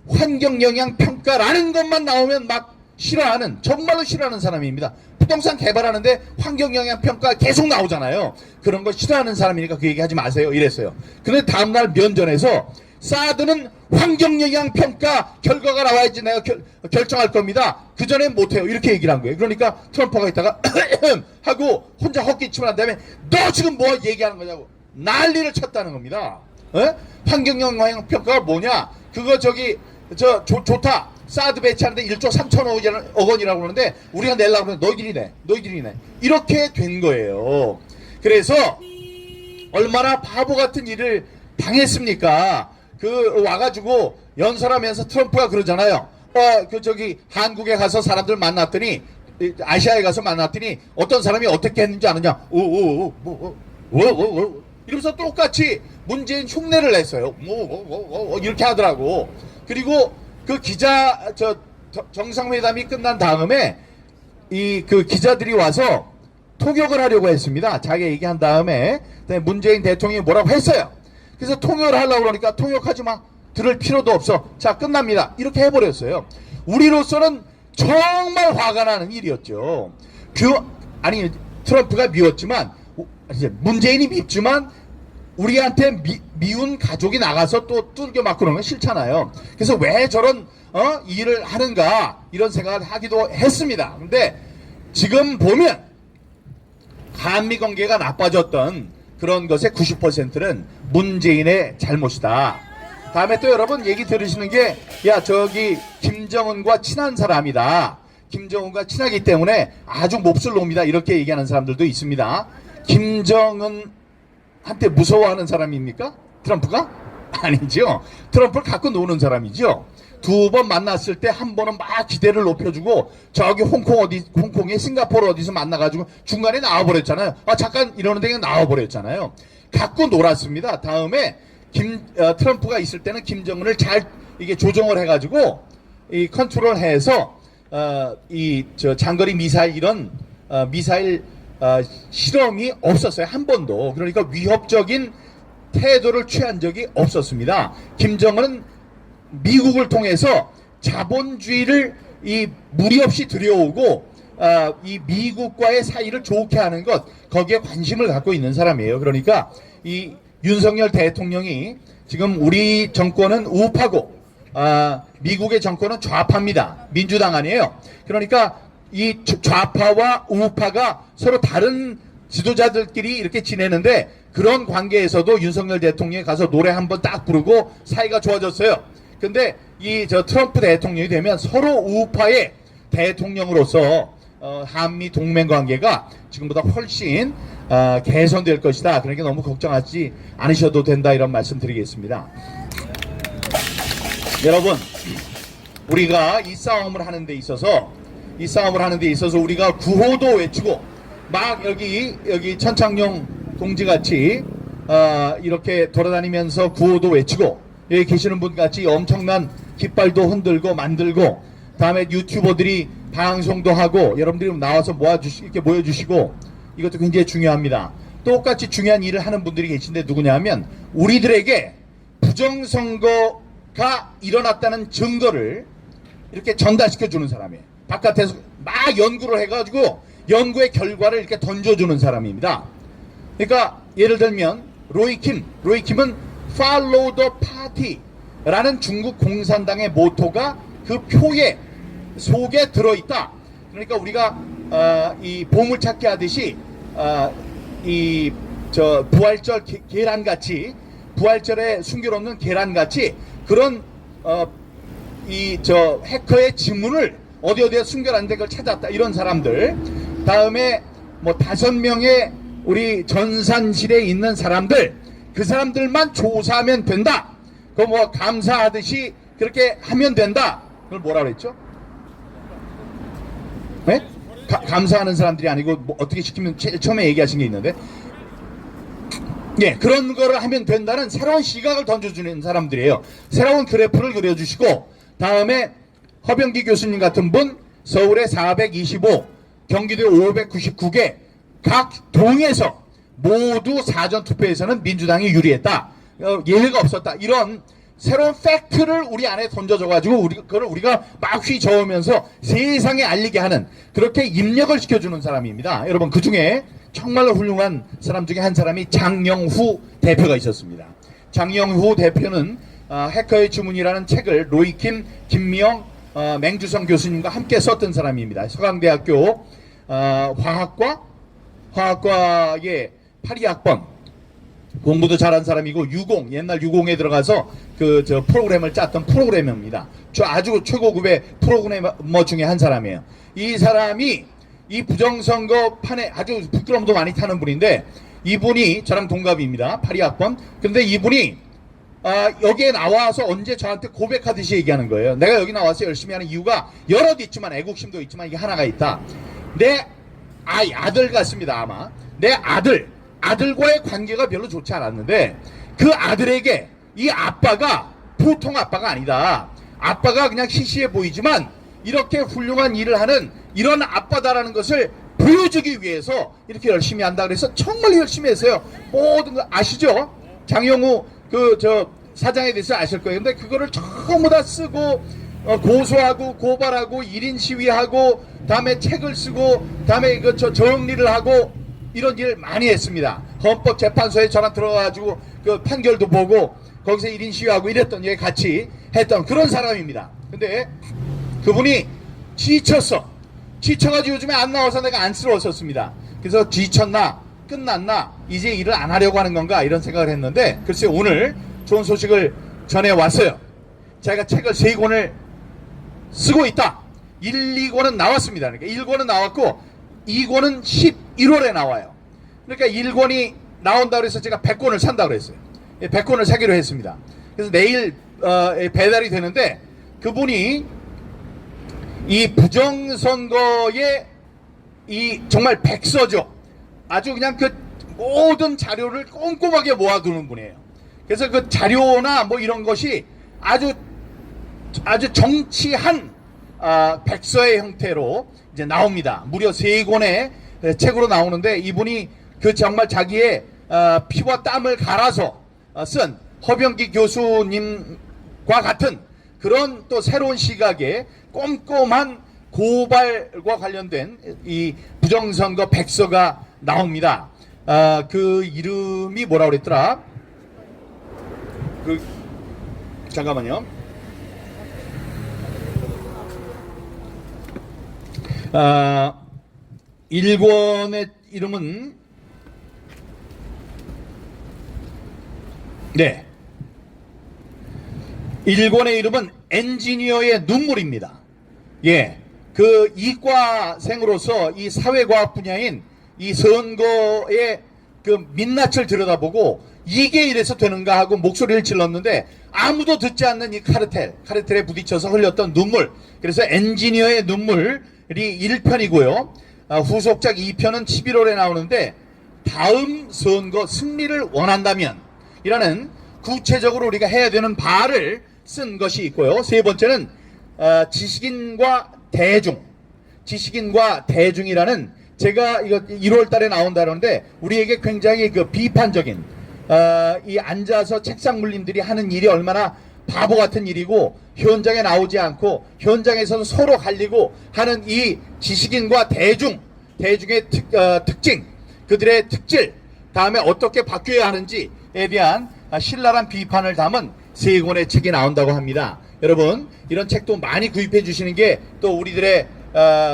환경영향평가라는 것만 나오면 막 싫어하는 정말로 싫어하는 사람입니다. 부동산 개발하는데 환경영향평가 계속 나오잖아요. 그런 거 싫어하는 사람이니까 그 얘기 하지 마세요 이랬어요. 근데 다음날 면전에서 사드는 환경영향평가 결과가 나와야지 내가 결정할 겁니다. 그전엔 못해요. 이렇게 얘기를 한 거예요. 그러니까 트럼프가 있다가 하고 혼자 헛기침을 한 다음에 너 지금 뭐 얘기하는 거냐고 난리를 쳤다는 겁니다. 환경영향평가가 뭐냐? 그거 좋다. 사드 배치하는데 1조 3천억 원이라고 그러는데 우리가 내려고 그러면 너희들이 내. 이렇게 된 거예요. 그래서 얼마나 바보 같은 일을 당했습니까? 와가지고 연설하면서 트럼프가 그러잖아요. 한국에 가서 사람들 만났더니 아시아에 가서 만났더니 어떤 사람이 어떻게 했는지 아느냐? 이러면서 똑같이 문재인 흉내를 냈어요. 이렇게 하더라고. 그리고 그 정상회담이 끝난 다음에 그 기자들이 와서 통역을 하려고 했습니다. 자기 얘기한 다음에 문재인 대통령이 뭐라고 했어요. 그래서 통역을 하려고 그러니까 통역하지 마. 들을 필요도 없어. 자, 끝납니다. 이렇게 해버렸어요. 우리로서는 정말 화가 나는 일이었죠. 트럼프가 미웠지만 이제 문재인이 밉지만 우리한테 미운 가족이 나가서 또 뚫겨 맞고 그러는 건 싫잖아요. 그래서 왜 저런 일을 하는가 이런 생각을 하기도 했습니다. 근데 지금 보면 한미 관계가 나빠졌던 그런 것의 90%는 문재인의 잘못이다. 다음에 또 여러분 얘기 들으시는 게, 야, 저기 김정은과 친한 사람이다. 김정은과 친하기 때문에 아주 몹쓸 놈이다. 이렇게 얘기하는 사람들도 있습니다. 김정은한테 무서워하는 사람입니까? 트럼프가? 아니죠. 트럼프를 갖고 노는 사람이죠. 두 번 만났을 때 한 번은 막 기대를 높여주고 저기 홍콩에 싱가포르 어디서 만나가지고 중간에 나와버렸잖아요. 아, 잠깐 이러는데 그냥 나와버렸잖아요. 갖고 놀았습니다. 다음에 트럼프가 있을 때는 김정은을 잘 이게 조정을 해가지고 이 컨트롤해서 장거리 미사일 이런 미사일 실험이 없었어요. 한 번도. 그러니까 위협적인 태도를 취한 적이 없었습니다. 김정은은 미국을 통해서 자본주의를 이 무리 없이 들여오고 이 미국과의 사이를 좋게 하는 것, 거기에 관심을 갖고 있는 사람이에요. 그러니까 이 윤석열 대통령이 지금 우리 정권은 우파고 미국의 정권은 좌파입니다. 민주당 아니에요. 그러니까 이 좌파와 우파가 서로 다른 지도자들끼리 이렇게 지내는데 그런 관계에서도 윤석열 대통령이 가서 노래 한번 딱 부르고 사이가 좋아졌어요. 근데 트럼프 대통령이 되면 서로 우파의 대통령으로서 한미 동맹 관계가 지금보다 훨씬 개선될 것이다. 그러니까 너무 걱정하지 않으셔도 된다 이런 말씀 드리겠습니다. 여러분, 우리가 이 싸움을 하는 데 있어서 우리가 구호도 외치고 막 여기 천창용 동지같이 이렇게 돌아다니면서 구호도 외치고 여기 계시는 분 같이 엄청난 깃발도 흔들고 만들고 다음에 유튜버들이 방송도 하고 여러분들이 나와서 이렇게 모여주시고 이것도 굉장히 중요합니다. 똑같이 중요한 일을 하는 분들이 계신데 누구냐면 우리들에게 부정선거가 일어났다는 증거를 이렇게 전달시켜 주는 사람이에요. 바깥에서 막 연구를 해가지고 연구의 결과를 이렇게 던져주는 사람입니다. 그러니까 예를 들면 로이킴은 Follow the Party라는 중국 공산당의 모토가 그 표에 속에 들어있다. 그러니까 우리가 이 보물찾기 하듯이 부활절 계란같이 부활절에 숨겨놓는 계란같이 그런 해커의 지문을 어디에 숨겨놨는데 그걸 찾았다. 이런 사람들. 다음에 뭐 5명의 우리 전산실에 있는 사람들, 그 사람들만 조사하면 된다. 그거 뭐 감사하듯이 그렇게 하면 된다. 그걸 뭐라 그랬죠? 네? 감사하는 사람들이 아니고 뭐 어떻게 시키면 처음에 얘기하신 게 있는데, 예, 그런 거를 하면 된다는 새로운 시각을 던져주는 사람들이에요. 새로운 그래프를 그려주시고, 다음에 허병기 교수님 같은 분 서울에 425, 경기도에 599개 각 동에서 모두 사전투표에서는 민주당이 유리했다. 예외가 없었다. 이런 새로운 팩트를 우리 안에 던져줘가지고 그걸 우리가 막 휘저으면서 세상에 알리게 하는 그렇게 입력을 시켜주는 사람입니다. 여러분, 그 중에 정말로 훌륭한 사람 중에 한 사람이 장영후 대표가 있었습니다. 장영후 대표는 해커의 주문이라는 책을 로이킴, 김미영, 맹주성 교수님과 함께 썼던 사람입니다. 서강대학교 화학과의 82학번 공부도 잘한 사람이고 옛날 유공에 들어가서 프로그램을 짰던 프로그래머입니다. 아주 최고급의 프로그래머 중에 한 사람이에요. 이 사람이 이 부정선거 판에 아주 부끄럼도 많이 타는 분인데, 이분이 저랑 동갑입니다. 82학번. 근데 이분이 여기에 나와서 언제 저한테 고백하듯이 얘기하는 거예요. 내가 여기 나와서 열심히 하는 이유가 여럿 있지만 애국심도 있지만 이게 하나가 있다. 내 아들 같습니다. 아마 내 아들과의 관계가 별로 좋지 않았는데 그 아들에게 이 아빠가 보통 아빠가 아니다. 아빠가 그냥 시시해 보이지만 이렇게 훌륭한 일을 하는 이런 아빠다라는 것을 보여주기 위해서 이렇게 열심히 한다. 그래서 정말 열심히 했어요. 모든 거 아시죠? 장영우 사장에 대해서 아실 거예요. 근데 그거를 전부 다 쓰고 고소하고 고발하고 1인 시위하고 다음에 책을 쓰고 다음에 정리를 하고 이런 일 많이 했습니다. 헌법재판소에 저랑 들어가가지고 그 판결도 보고 거기서 1인 시위하고 이랬던 일 같이 했던 그런 사람입니다. 근데 그분이 지쳐가지고 요즘에 안 나와서 내가 안쓰러웠었습니다. 그래서 지쳤나 끝났나 이제 일을 안 하려고 하는 건가 이런 생각을 했는데 글쎄 오늘 좋은 소식을 전해왔어요. 제가 책을 3권을 쓰고 있다. 1, 2권은 나왔습니다. 그러니까 1권은 나왔고 2권은 11월에 나와요. 그러니까 1권이 나온다고 해서 제가 100권을 산다고 그랬어요. 100권을 사기로 했습니다. 그래서 내일 배달이 되는데 그분이 이 부정선거의 이 정말 백서죠. 아주 그냥 그 모든 자료를 꼼꼼하게 모아두는 분이에요. 그래서 그 자료나 뭐 이런 것이 아주 정치한 백서의 형태로 이제 나옵니다. 무려 3권의 책으로 나오는데 이분이 그 정말 자기의 피와 땀을 갈아서 쓴 허병기 교수님과 같은 그런 또 새로운 시각의 꼼꼼한 고발과 관련된 이 부정선거 백서가 나옵니다. 그 이름이 뭐라고 그랬더라? 잠깐만요. 1권의 이름은 네. 1권의 이름은 엔지니어의 눈물입니다. 예. 그 이과생으로서 이 사회과학 분야인 이 선거의 그 민낯을 들여다보고 이게 이래서 되는가 하고 목소리를 질렀는데 아무도 듣지 않는 이 카르텔에 부딪혀서 흘렸던 눈물. 그래서 엔지니어의 눈물이 1편이고요. 후속작 2편은 11월에 나오는데 다음 선거 승리를 원한다면 이라는 구체적으로 우리가 해야 되는 바를 쓴 것이 있고요. 세 번째는 지식인과 대중이라는 제가 이거 1월 달에 나온다는데 우리에게 굉장히 그 비판적인 이 앉아서 책상 물림들이 하는 일이 얼마나 바보 같은 일이고 현장에 나오지 않고 현장에서는 서로 갈리고 하는 이 지식인과 대중의 특징, 그들의 특질, 다음에 어떻게 바뀌어야 하는지에 대한 신랄한 비판을 담은 3권의 책이 나온다고 합니다. 여러분 이런 책도 많이 구입해 주시는 게 또 우리들의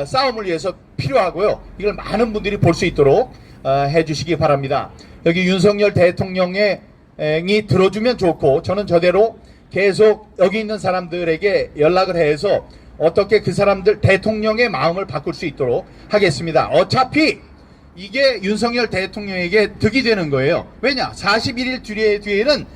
싸움을 위해서 필요하고요. 이걸 많은 분들이 볼 수 있도록 해 주시기 바랍니다. 여기 윤석열 대통령이 들어주면 좋고 저는 저대로 계속 여기 있는 사람들에게 연락을 해서 어떻게 그 사람들 대통령의 마음을 바꿀 수 있도록 하겠습니다. 어차피 이게 윤석열 대통령에게 득이 되는 거예요. 왜냐? 41일 뒤에는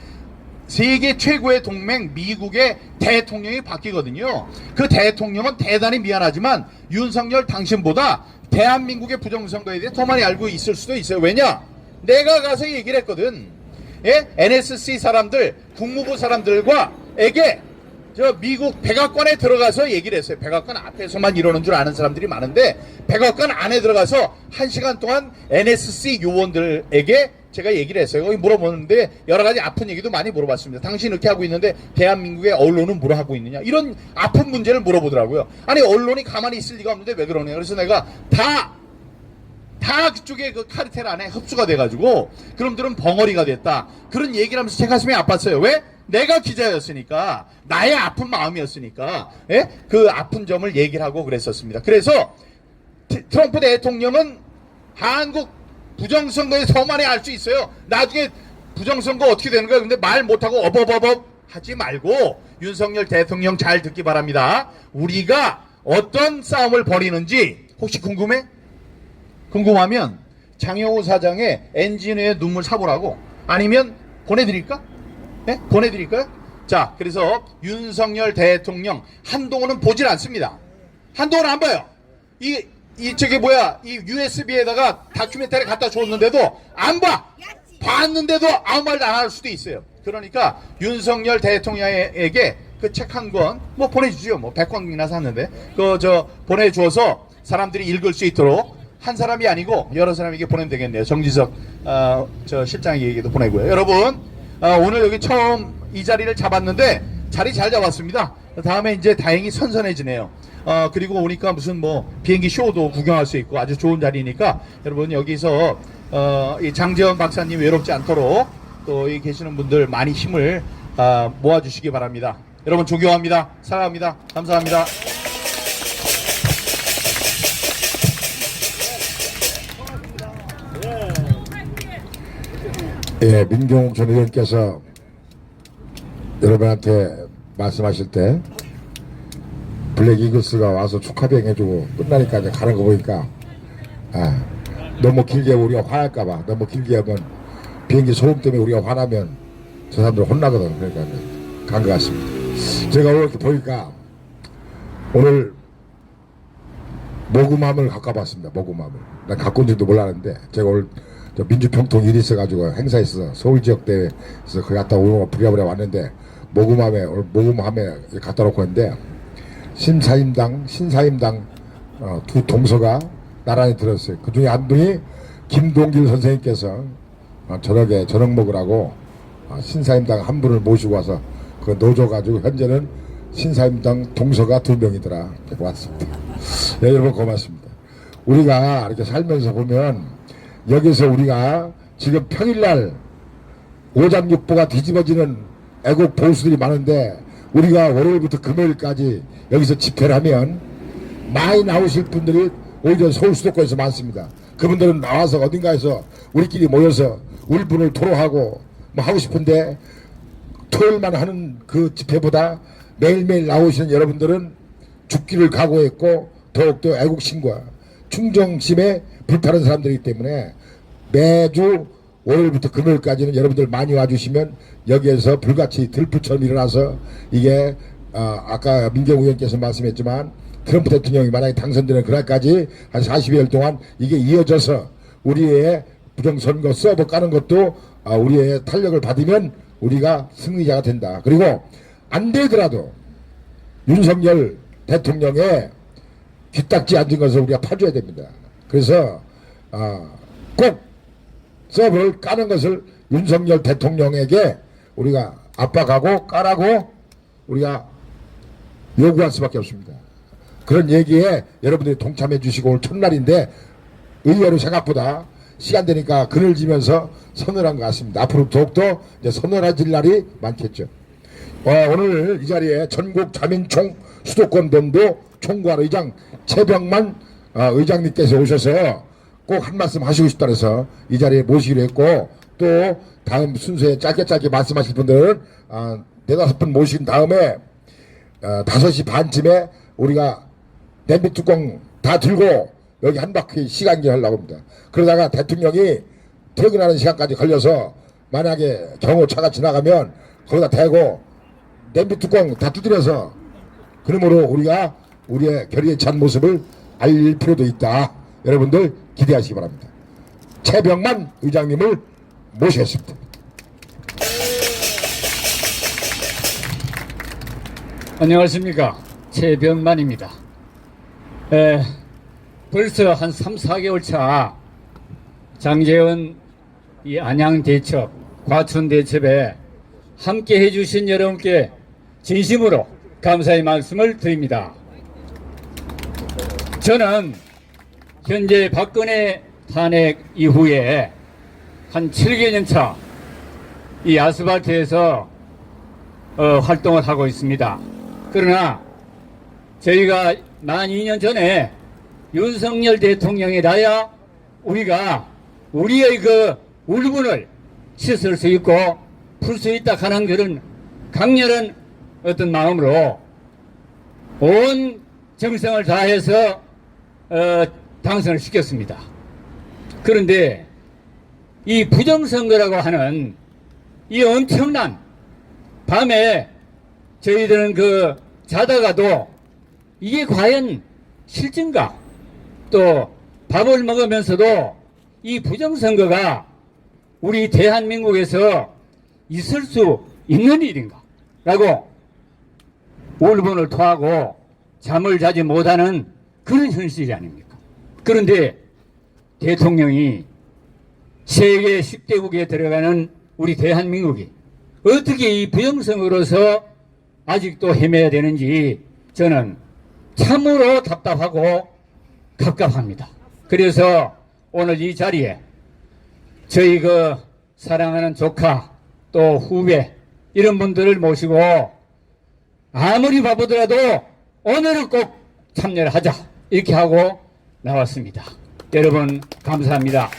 세계 최고의 동맹 미국의 대통령이 바뀌거든요. 그 대통령은 대단히 미안하지만 윤석열 당신보다 대한민국의 부정선거에 대해 더 많이 알고 있을 수도 있어요. 왜냐? 내가 가서 얘기를 했거든. 예? NSC 사람들, 국무부 사람들과에게 저 미국 백악관에 들어가서 얘기를 했어요. 백악관 앞에서만 이러는 줄 아는 사람들이 많은데 백악관 안에 들어가서 1시간 동안 NSC 요원들에게 제가 얘기를 했어요. 거기 물어보는데 여러 가지 아픈 얘기도 많이 물어봤습니다. 당신 이렇게 하고 있는데 대한민국의 언론은 뭐라 하고 있느냐 이런 아픈 문제를 물어보더라고요. 아니 언론이 가만히 있을 리가 없는데 왜 그러냐. 그래서 내가 다 그쪽에 그 카르텔 안에 흡수가 돼가지고 그놈들은 벙어리가 됐다 그런 얘기를 하면서 제 가슴이 아팠어요. 왜? 내가 기자였으니까 나의 아픈 마음이었으니까 예? 그 아픈 점을 얘기를 하고 그랬었습니다. 그래서 트럼프 대통령은 한국 부정선거에 서만에 알 수 있어요. 나중에 부정선거 어떻게 되는 거야. 근데 말 못하고 어버버버 하지 말고 윤석열 대통령 잘 듣기 바랍니다. 우리가 어떤 싸움을 벌이는지 혹시 궁금해? 궁금하면 장영호 사장의 엔지니어의 눈물 사보라고 아니면 보내드릴까? 네? 보내드릴까요? 자, 그래서 윤석열 대통령 한동훈은 보질 않습니다. 한동훈은 안 봐요. 이 USB에다가 다큐멘터리 갖다 줬는데도 안 봐. 봤는데도 아무 말도 안 할 수도 있어요. 그러니까 윤석열 대통령에게 그 책 한 권 뭐 보내주죠. 뭐 100권이나 샀는데 보내주어서 사람들이 읽을 수 있도록 한 사람이 아니고 여러 사람에게 보내면 되겠네요. 정지석 저 실장에게도 보내고요. 여러분 오늘 여기 처음 이 자리를 잡았는데 자리 잘 잡았습니다. 다음에 이제 다행히 선선해지네요. 그리고 오니까 무슨 뭐 비행기 쇼도 구경할 수 있고 아주 좋은 자리니까 여러분 여기서 이 장재원 박사님 외롭지 않도록 또 이 계시는 분들 많이 힘을 모아주시기 바랍니다. 여러분 존경합니다. 사랑합니다. 감사합니다. 예, 민경욱 전 의원께서 여러분한테 말씀하실 때 블랙 이글스가 와서 축하비행 해주고 끝나니까 이제 가는 거 보니까 너무 길게 우리가 화날까봐 너무 길게 하면 비행기 소음 때문에 우리가 화나면 저 사람들 혼나거든. 그러니까 간 것 같습니다. 제가 오늘 이렇게 보니까 오늘 모금함을 갖고 와봤습니다. 모금함을 난 갖고 온지도 몰랐는데 제가 오늘 저 민주평통 일이 있어가지고 행사 있어서 서울지역대회에서 거기 갔다 오고 부랴부랴 왔는데 모금함에 오늘 모금함에 갖다 놓고 있는데 신사임당 두 동서가 나란히 들었어요. 그 중에 한 분이 김동길 선생님께서 저녁 먹으라고 신사임당 한 분을 모시고 와서 그 놓줘가지고 현재는 신사임당 동서가 2명이더라. 왔습니다. 네, 여러분 고맙습니다. 우리가 이렇게 살면서 보면 여기서 우리가 지금 평일날 오장육부가 뒤집어지는 애국 보수들이 많은데 우리가 월요일부터 금요일까지 여기서 집회를 하면 많이 나오실 분들이 오히려 서울 수도권에서 많습니다. 그분들은 나와서 어딘가에서 우리끼리 모여서 울분을 토로하고 뭐 하고 싶은데 토요일만 하는 그 집회보다 매일매일 나오시는 여러분들은 죽기를 각오했고 더욱더 애국심과 충정심에 불타는 사람들이기 때문에 매주 월요일부터 금요일까지는 여러분들 많이 와주시면 여기에서 불같이 들불처럼 일어나서 이게 아까 민경욱 의원께서 말씀했지만 트럼프 대통령이 만약에 당선되는 그날까지 한 40여일 동안 이게 이어져서 우리의 부정선거 서버 까는 것도 우리의 탄력을 받으면 우리가 승리자가 된다. 그리고 안 되더라도 윤석열 대통령의 뒷딱지 앉은 것을 우리가 파줘야 됩니다. 그래서 꼭 서버를 까는 것을 윤석열 대통령에게 우리가 압박하고 까라고 우리가 요구할 수밖에 없습니다. 그런 얘기에 여러분들이 동참해 주시고 오늘 첫날인데 의외로 생각보다 시간 되니까 그늘 지면서 서늘한 것 같습니다. 앞으로 더욱더 이제 서늘해질 날이 많겠죠. 오늘 이 자리에 전국 자민총 수도권본부 총괄 의장 최병만 의장님께서 오셔서 꼭 한 말씀 하시고 싶다 해서 이 자리에 모시기로 했고 또 다음 순서에 짧게 말씀하실 분들은 4-5분 모신 다음에 5시 반쯤에 우리가 냄비 뚜껑 다 들고 여기 한 바퀴 시간기 하려고 합니다. 그러다가 대통령이 퇴근하는 시간까지 걸려서 만약에 경호차가 지나가면 거기다 대고 냄비 뚜껑 다 두드려서 그러므로 우리가 우리의 결의에 찬 모습을 알릴 필요도 있다. 여러분들 기대하시기 바랍니다. 최병만 의장님을 모시겠습니다. 안녕하십니까. 최병만입니다. 벌써 한 3-4개월 차 장제원 이 안양대첩, 과천대첩에 함께 해주신 여러분께 진심으로 감사의 말씀을 드립니다. 저는 현재 박근혜 탄핵 이후에 한 7개년 차 이 아스팔트에서 활동을 하고 있습니다. 그러나 저희가 만 2년 전에 윤석열 대통령이 나야 우리가 우리의 그 울분을 씻을 수 있고 풀 수 있다 하는 그런 강렬한 어떤 마음으로 온 정성을 다해서 당선을 시켰습니다. 그런데 이 부정선거라고 하는 이 엄청난 밤에 저희들은 그 자다가도 이게 과연 실진가, 또 밥을 먹으면서도 이 부정선거가 우리 대한민국에서 있을 수 있는 일인가 라고 울분을 토하고 잠을 자지 못하는 그런 현실이 아닙니까? 그런데 대통령이 세계 10대국에 들어가는 우리 대한민국이 어떻게 이 부정선거로서 아직도 헤매야 되는지 저는 참으로 답답하고 갑갑합니다. 그래서 오늘 이 자리에 저희 그 사랑하는 조카 또 후배 이런 분들을 모시고 아무리 바쁘더라도 오늘은 꼭 참여를 하자 이렇게 하고 나왔습니다. 여러분 감사합니다.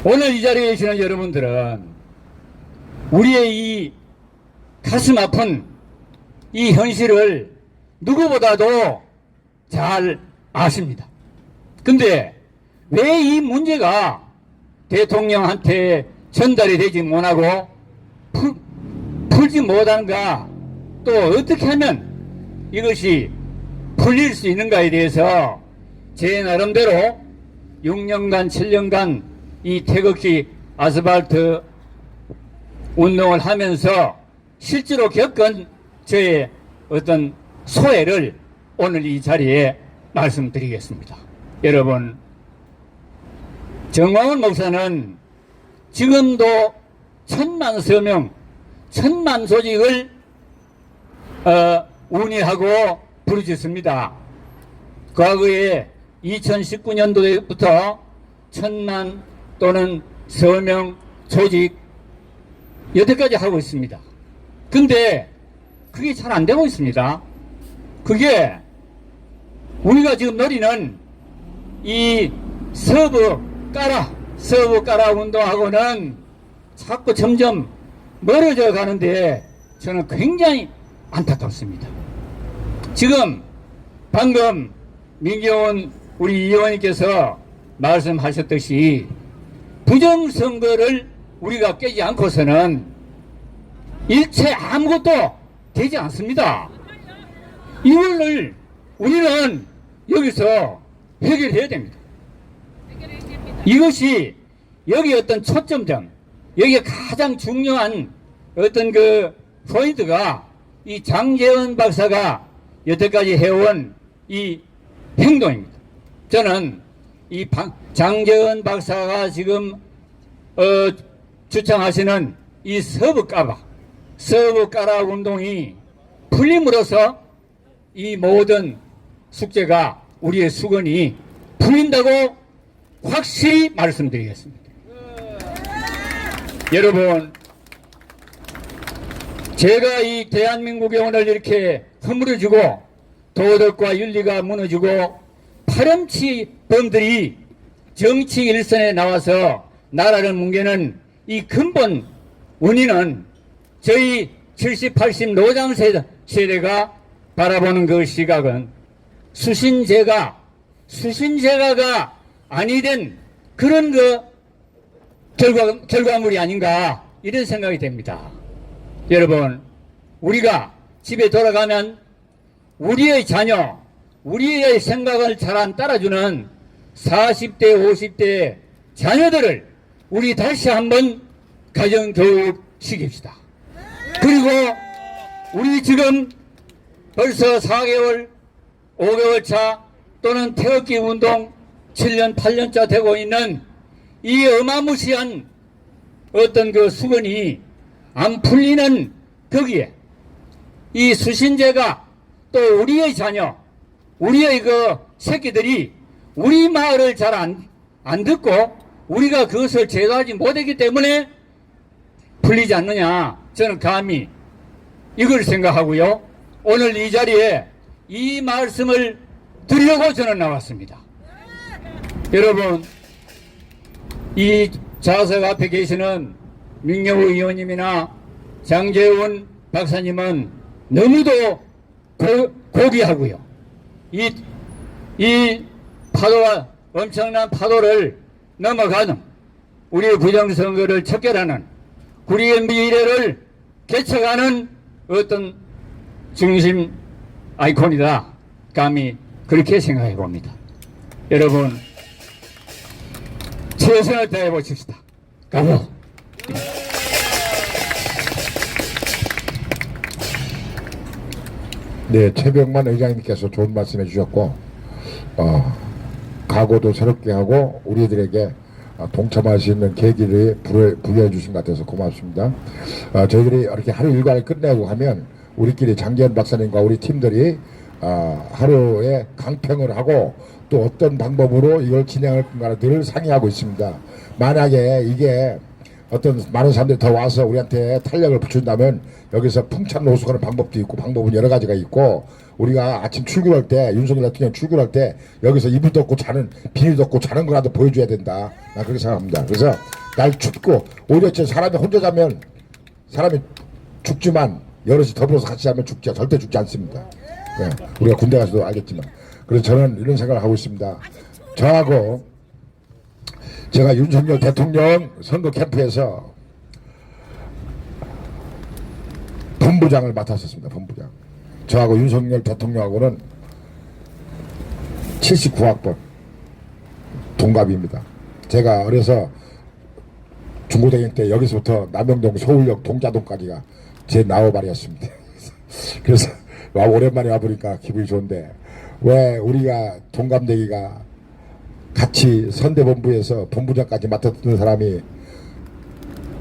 오늘 이 자리에 계시는 여러분들은 우리의 이 가슴 아픈 이 현실을 누구보다도 잘 아십니다. 근데 왜 이 문제가 대통령한테 전달이 되지 못하고 풀지 못하는가, 또 어떻게 하면 이것이 풀릴 수 있는가에 대해서 제 나름대로 6년간 7년간 이 태극기 아스팔트 운동을 하면서 실제로 겪은 저의 어떤 소회를 오늘 이 자리에 말씀드리겠습니다. 여러분, 정광훈 목사는 지금도 1000만 서명, 1000만 조직을 운영하고 부르짖습니다. 과거에 2019년도부터 1000만 또는 서명 조직 여태까지 하고 있습니다. 근데 그게 잘 안 되고 있습니다. 그게 우리가 지금 노리는 이 서브 까라 운동하고는 자꾸 점점 멀어져 가는데 저는 굉장히 안타깝습니다. 지금 방금 민경훈 우리 의원님께서 말씀하셨듯이 부정선거를 우리가 깨지 않고서는 일체 아무것도 되지 않습니다. 이걸 우리는 여기서 해결해야 됩니다. 이것이 여기 어떤 초점점, 여기 가장 중요한 어떤 그 포인트가 이 장제원 박사가 여태까지 해온 이 행동입니다. 저는 이 장제원 박사가 지금 주창하시는 이 서브까라 운동이 풀림으로써 이 모든 숙제가 우리의 수건이 풀린다고 확실히 말씀드리겠습니다. 여러분, 제가 이 대한민국에 오늘 이렇게 허물어지고 도덕과 윤리가 무너지고 파렴치범들이 정치 일선에 나와서 나라를 뭉개는 이 근본 원인은 저희 70, 80 노장 세대가 바라보는 그 시각은 수신제가가 아니 된 그런 그 결과물이 아닌가 이런 생각이 됩니다. 여러분, 우리가 집에 돌아가면 우리의 자녀, 우리의 생각을 잘 안 따라주는 40대, 50대 자녀들을 우리 다시 한번 가정교육 시킵시다. 그리고 우리 지금 벌써 4개월, 5개월 차 또는 태극기 운동 7년, 8년차 되고 있는 이 어마무시한 어떤 그 수건이 안 풀리는 거기에 이 수신제가 또 우리의 자녀, 우리의 그 새끼들이 우리 말을 잘 안 듣고 우리가 그것을 제도하지 못했기 때문에 풀리지 않느냐, 저는 감히 이걸 생각하고요. 오늘 이 자리에 이 말씀을 드리려고 저는 나왔습니다. 여러분, 이 좌석 앞에 계시는 민경우 의원님이나 장제원 박사님은 너무도 고귀하고요. 이 파도와 엄청난 파도를 넘어가는 우리의 부정선거를 척결하는 우리의 미래를 개척하는 어떤 중심 아이콘이다. 감히 그렇게 생각해 봅니다. 여러분, 최선을 다해 보십시다. 가보. 네, 최병만 의장님께서 좋은 말씀해 주셨고, 각오도 새롭게 하고 우리들에게 동참할 수 있는 계기를 부여해 주신 것 같아서 고맙습니다. 저희들이 이렇게 하루 일과를 끝내고 하면 우리끼리 장재현 박사님과 우리 팀들이 하루에 강평을 하고 또 어떤 방법으로 이걸 진행할 건가를 상의하고 있습니다. 만약에 이게 어떤 많은 사람들이 더 와서 우리한테 탄력을 붙인다면 여기서 풍찬 노숙하는 방법도 있고 방법은 여러 가지가 있고 우리가 아침 출근할 때 윤석열 대통령 출근할 때 여기서 이불 덮고 자는 비닐 덮고 자는 거라도 보여줘야 된다. 나 그렇게 생각합니다. 그래서 날 춥고 오히려 사람이 혼자 자면 사람이 죽지만 여럿이 더불어서 같이 자면 죽지 절대 죽지 않습니다. 네, 우리가 군대 가서도 알겠지만 그래서 저는 이런 생각을 하고 있습니다. 저하고 제가 윤석열 대통령 선거 캠프에서 본부장을 맡았었습니다. 본부장. 저하고 윤석열 대통령하고는 79학번 동갑입니다. 제가 어려서 중고등학교 때 여기서부터 남영동 서울역 동자동까지가 제 나와바리였습니다. 그래서 오랜만에 와보니까 기분이 좋은데 왜 우리가 동갑내기가 같이 선대본부에서 본부장까지 맡았던 사람이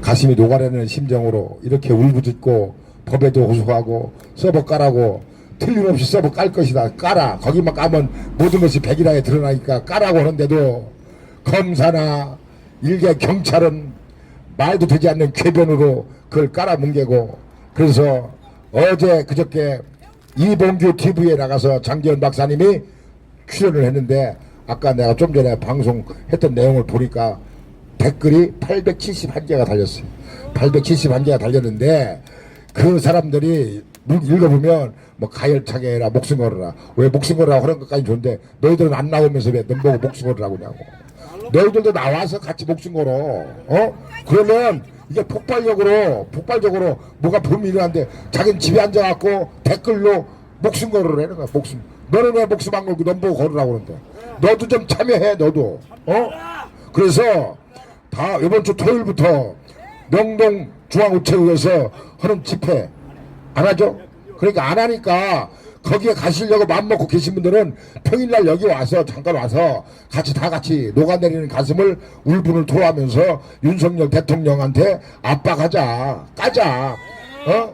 가슴이 녹아내는 심정으로 이렇게 울부짖고 법에도 호소하고 서버 까라고 틀림없이 서버 깔 것이다 까라 거기만 까면 모든 것이 백일하에 드러나니까 까라고 하는데도 검사나 일개 경찰은 말도 되지 않는 궤변으로 그걸 깔아뭉개고 그래서 어제 그저께 이봉규 TV에 나가서 장재현 박사님이 출연을 했는데 아까 내가 좀 전에 방송했던 내용을 보니까 댓글이 871개가 달렸어요. 871개가 달렸는데 그 사람들이 읽어보면 뭐 가열차게 해라 목숨 걸어라 왜 목숨 걸으라고 하는 것까지 좋은데 너희들은 안 나오면서 왜 넌 보고 목숨 걸으라고 하냐고 너희들도 나와서 같이 목숨 걸어 그러면 이게 폭발적으로 뭐가 범이 일어나는데 자기는 집에 앉아갖고 댓글로 목숨 걸으라는 거야 목숨 너는 왜 목숨 안 걸고 넌 보고 걸으라고 그러는데 너도 좀 참여해 너도 그래서 다 이번 주 토요일부터 명동 중앙우체국에서 하는 집회 안 하죠? 그러니까 안 하니까 거기에 가시려고 마음먹고 계신 분들은 평일날 여기 와서 잠깐 와서 다 같이 녹아내리는 가슴을 울분을 토하면서 윤석열 대통령한테 압박하자 까자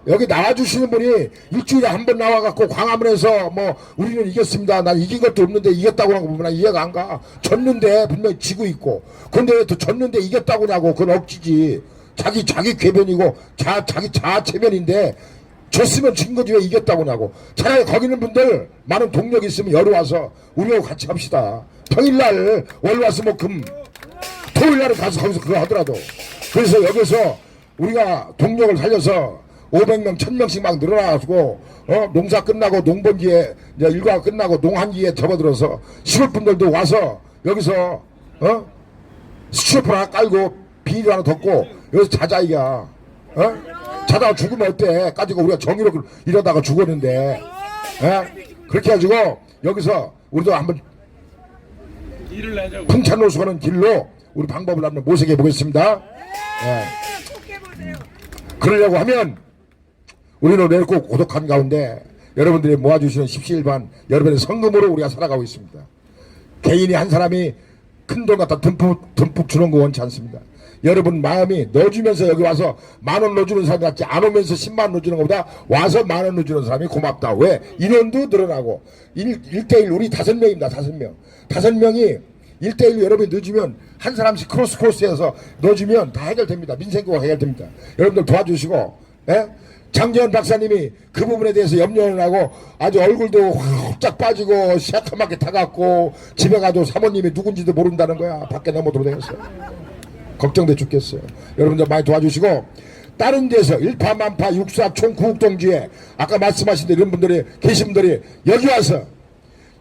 여기 나와주시는 분이 일주일에 한 번 나와갖고 광화문에서 뭐 우리는 이겼습니다 난 이긴 것도 없는데 이겼다고 하는 거 보면 이해가 안 가 졌는데 분명히 지고 있고 근데 왜 또 졌는데 이겼다고 하냐고 그건 억지지 자기 궤변이고 자기 자아체면인데 졌으면 진 거지 왜 이겼다고 하냐고 차라리 거기 있는 분들 많은 동력이 있으면 여기 와서 우리하고 같이 합시다 평일날 월화수목금 토요일날은 가서 거기서 그거 하더라도 그래서 여기서 우리가 동력을 살려서 500명 1000명씩 막 늘어나가지고 농사 끝나고 농번기에 이제 일과가 끝나고 농한기에 접어들어서 시골 분들도 와서 여기서 스티로폼 하나 깔고 비닐 하나 덮고 여기서 자자 이야 자다가 죽으면 어때 가지고 우리가 정의로 이러다가 죽었는데 그렇게 해가지고 여기서 우리도 한번 풍찬 노숙하는 길로 우리 방법을 한번 모색해 보겠습니다. 그러려고 하면 우리는 외롭고 고독한 가운데 여러분들이 모아주시는 17반 여러분의 성금으로 우리가 살아가고 있습니다. 개인이 한 사람이 큰 돈 갖다 듬뿍 주는 거 원치 않습니다. 여러분 마음이 넣어주면서 여기 와서 10,000원 넣어주는 사람이 낫지 안 오면서 10만 원 넣어주는 것보다 와서 10,000원 넣어주는 사람이 고맙다. 왜? 인원도 늘어나고 1대1 우리 5명입니다. 5명 5명이 1대1로 여러분이 넣어주면 한 사람씩 크로스해서 넣어주면 다 해결됩니다. 민생구가 해결됩니다. 여러분들 도와주시고 장재현 박사님이 그 부분에 대해서 염려를 하고 아주 얼굴도 홀짝 빠지고 시커멓게 타갖고 집에 가도 사모님이 누군지도 모른다는 거야. 밖에 너무 돌아다녔어. 걱정돼 죽겠어요. 여러분들 많이 도와주시고 다른 데서 일파만파 육사 총 구국동지에 아까 말씀하신 이런 분들이 계신 분들이 여기 와서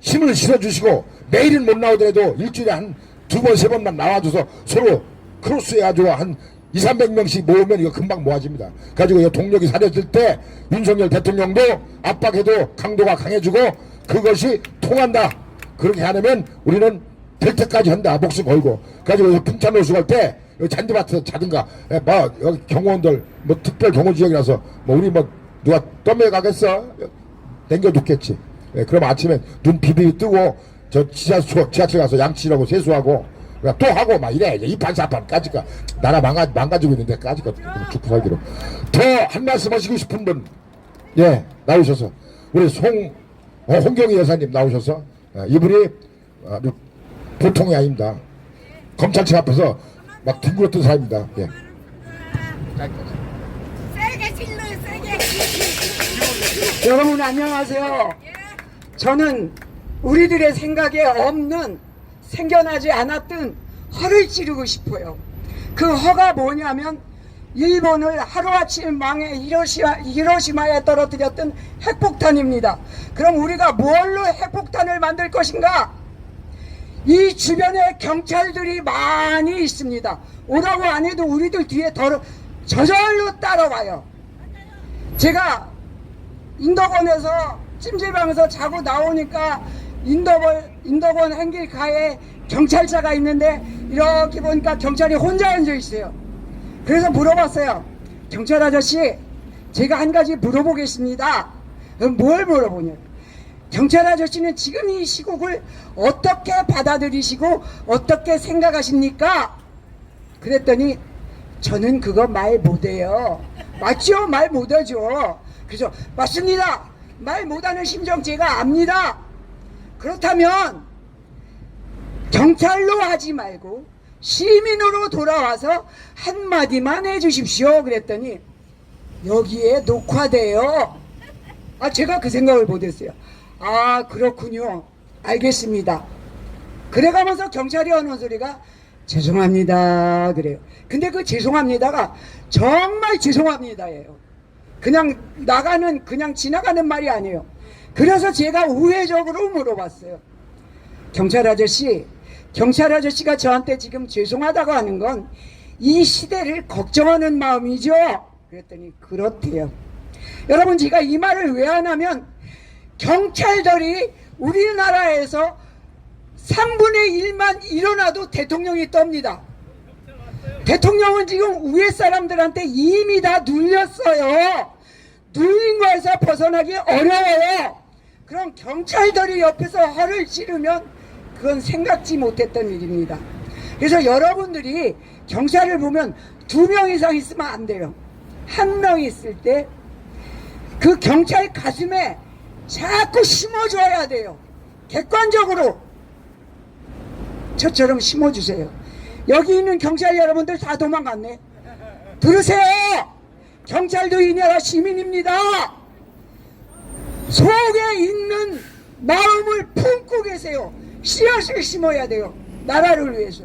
힘을 실어주시고 매일은 못 나오더라도 일주일에 한 2번 3번만 나와줘서 서로 크로스해가지고 한 200~300명씩 모으면 이거 금방 모아집니다. 가지고 이 동력이 사려질 때 윤석열 대통령도 압박해도 강도가 강해지고 그것이 통한다. 그렇게 하려면 우리는 될 때까지 한다. 목숨 걸고. 가지고 풍찬 노숙할 때 여기 잔디밭에서 자든가 뭐 여기 경호원들 뭐 특별 경호지역이라서 뭐 우리 뭐 누가 떠매가겠어? 땡겨놓겠지. 그럼 아침에 눈 비비 뜨고 저 지하철 가서 양치라고 세수하고 또 하고 막 이래. 이제 2판 4판 까짓까 나라 망가지고 있는데 까짓까 죽고 살기로. 더 한 말씀 하시고 싶은 분 예, 나오셔서 우리 홍경희 여사님 나오셔서 이분이 아주 보통이 아닙니다. 검찰청 앞에서 막 둥그랬던 사람입니다. 예. 세게 질러요, 세게. 여러분 안녕하세요. 저는 우리들의 생각에 없는 생겨나지 않았던 허를 찌르고 싶어요. 그 허가 뭐냐면 일본을 하루아침에 망해 히로시마에 떨어뜨렸던 핵폭탄입니다. 그럼 우리가 뭘로 핵폭탄을 만들 것인가? 이 주변에 경찰들이 많이 있습니다. 오라고 안 해도 우리들 뒤에 저절로 따라와요. 제가 인덕원에서 찜질방에서 자고 나오니까 인덕원 행길가에 경찰차가 있는데 이렇게 보니까 경찰이 혼자 앉아 있어요. 그래서 물어봤어요. 경찰 아저씨, 제가 한 가지 물어보겠습니다. 그럼 뭘 물어보냐? 경찰 아저씨는 지금 이 시국을 어떻게 받아들이시고 어떻게 생각하십니까? 그랬더니 저는 그거 말 못해요. 맞죠? 말 못하죠. 그래서 맞습니다. 말 못하는 심정 제가 압니다. 그렇다면 경찰로 하지 말고 시민으로 돌아와서 한마디만 해주십시오. 그랬더니 여기에 녹화돼요. 제가 그 생각을 못했어요. 그렇군요. 알겠습니다. 그래가면서 경찰이 하는 소리가 죄송합니다 그래요. 근데 그 죄송합니다가 정말 죄송합니다예요. 그냥 지나가는 말이 아니에요. 그래서 제가 우회적으로 물어봤어요. 경찰 아저씨가 저한테 지금 죄송하다고 하는 건 이 시대를 걱정하는 마음이죠? 그랬더니 그렇대요. 여러분, 제가 이 말을 왜 하냐면 경찰들이 우리나라에서 3분의 1만 일어나도 대통령이 떱니다. 대통령은 지금 위에 사람들한테 이미 다 눌렸어요. 눌린 거에서 벗어나기 어려워요. 그럼 경찰들이 옆에서 허를 찌르면 그건 생각지 못했던 일입니다. 그래서 여러분들이 경찰을 보면 2명 이상 있으면 안 돼요. 1명 있을 때 그 경찰 가슴에 자꾸 심어줘야 돼요. 객관적으로 저처럼 심어주세요. 여기 있는 경찰 여러분들 다 도망갔네. 들으세요. 경찰도 이 나라 시민입니다. 속에 있는 마음을 품고 계세요. 씨앗을 심어야 돼요. 나라를 위해서.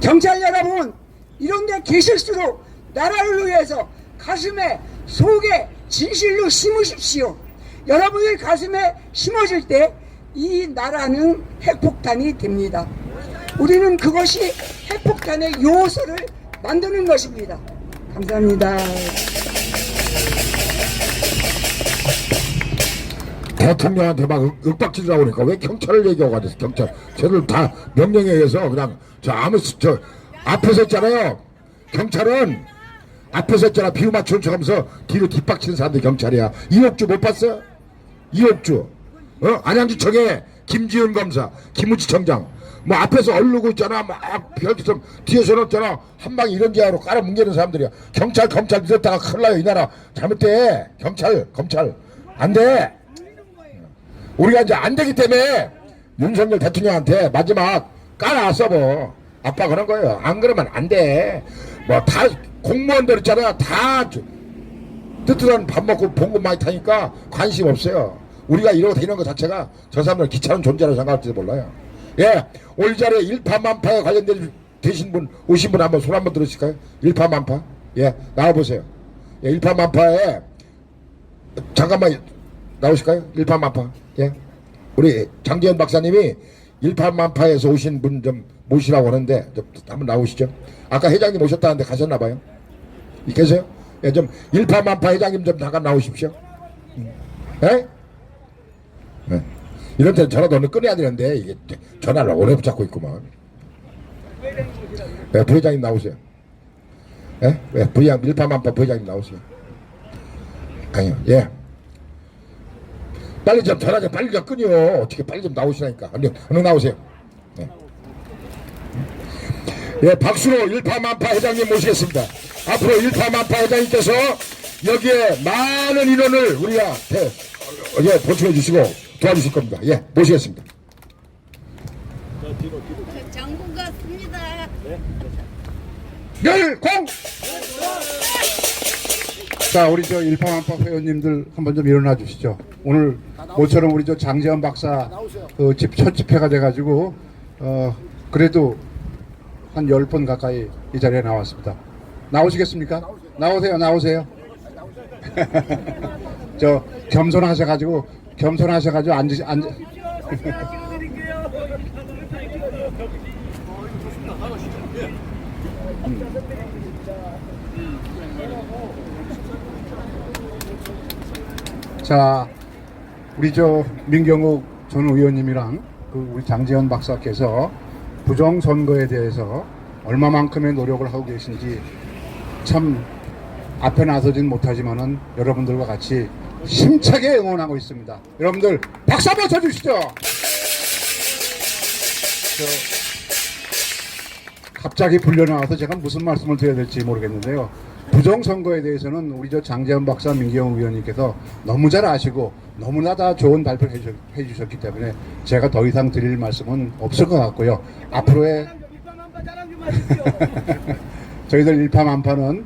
경찰 여러분, 이런 데 계실수록 나라를 위해서 가슴에 속에 진실로 심으십시오. 여러분의 가슴에 심어질 때 이 나라는 핵폭탄이 됩니다. 우리는 그것이 핵폭탄의 요소를 만드는 것입니다. 감사합니다. 대통령한테 막 윽박지르 나오니까 왜 경찰을 얘기하고 앉았어? 경찰 쟤들 다 명령에 의해서 그냥 저 앞에서 있잖아요. 경찰은 앞에서 있잖아. 비유 맞추는 척하면서 뒤로 뒷박치는 사람들 경찰이야. 이옥주 못 봤어? 이옥주 안양지청에 김지훈 검사, 김우지청장 뭐 앞에서 얼르고 있잖아. 막 별처럼 뒤에서는 있잖아. 한 방에 이런 지하로 깔아 뭉개는 사람들이야. 경찰 믿었다가 큰일 나요. 이 나라 잘못돼. 경찰 안돼. 우리가 이제 안 되기 때문에 윤석열 대통령한테 마지막 깔아 써버. 아빠 그런 거예요. 안 그러면 안 돼. 뭐 다 공무원들 있잖아. 다 뜨뜻한 밥 먹고 봉급 많이 타니까 관심 없어요. 우리가 이러고 다니는 것 자체가 저 사람들 귀찮은 존재라고 생각할지도 몰라요. 예, 올 자리에 일파만파에 되신 분, 오신 분 한번 손 한번 들으실까요? 일파만파? 예, 나와보세요. 예, 일파만파에 잠깐만 나오실까요? 일파만파. 예, 우리 장재현 박사님이 일파만파에서 오신 분 좀 모시라고 하는데 좀 한번 나오시죠. 아까 회장님 오셨다는데 가셨나봐요. 계세요? 예, 좀 일파만파 회장님 좀 잠깐 나오십시오. 예? 네. 이런 때는 전화도 오늘 끊어야 되는데 이게 전화를 오래 붙잡고 있구만. 네, 부회장님 나오세요. 네? 네, 일파만파 부회장님 나오세요. 아니요, 예. 빨리 좀 전화 좀 빨리 좀 끊어요. 어떻게 빨리 좀 나오시라니까. 얼른 나오세요. 네. 예, 박수로 일파만파 회장님 모시겠습니다. 앞으로 일파만파 회장님께서 여기에 많은 인원을 우리가 보충해 주시고 도와주실 겁니다. 예, 모시겠습니다. 장군 같습니다. 멸공! 자, 우리 저 일파만파 회원님들 한번 좀 일어나 주시죠. 오늘 모처럼 우리 저 장재현 박사 첫 집회가 돼가지고 그래도 한 10번 가까이 이 자리에 나왔습니다. 나오시겠습니까? 나오세요. 저 겸손하셔가지고 앉으. 자, 우리 저 민경욱 전 의원님이랑 그 우리 장재현 박사께서 부정선거에 대해서 얼마만큼의 노력을 하고 계신지 참 앞에 나서진 못하지만은 여러분들과 같이 힘차게 응원하고 있습니다. 여러분들 박수 한번 쳐주시죠. 갑자기 불려나와서 제가 무슨 말씀을 드려야 될지 모르겠는데요. 부정선거에 대해서는 우리 저 장재현 박사, 민경욱 의원님께서 너무 잘 아시고 너무나 다 좋은 발표를 해주셨기 때문에 제가 더 이상 드릴 말씀은 없을 것 같고요. 앞으로의 저희들 일파만파는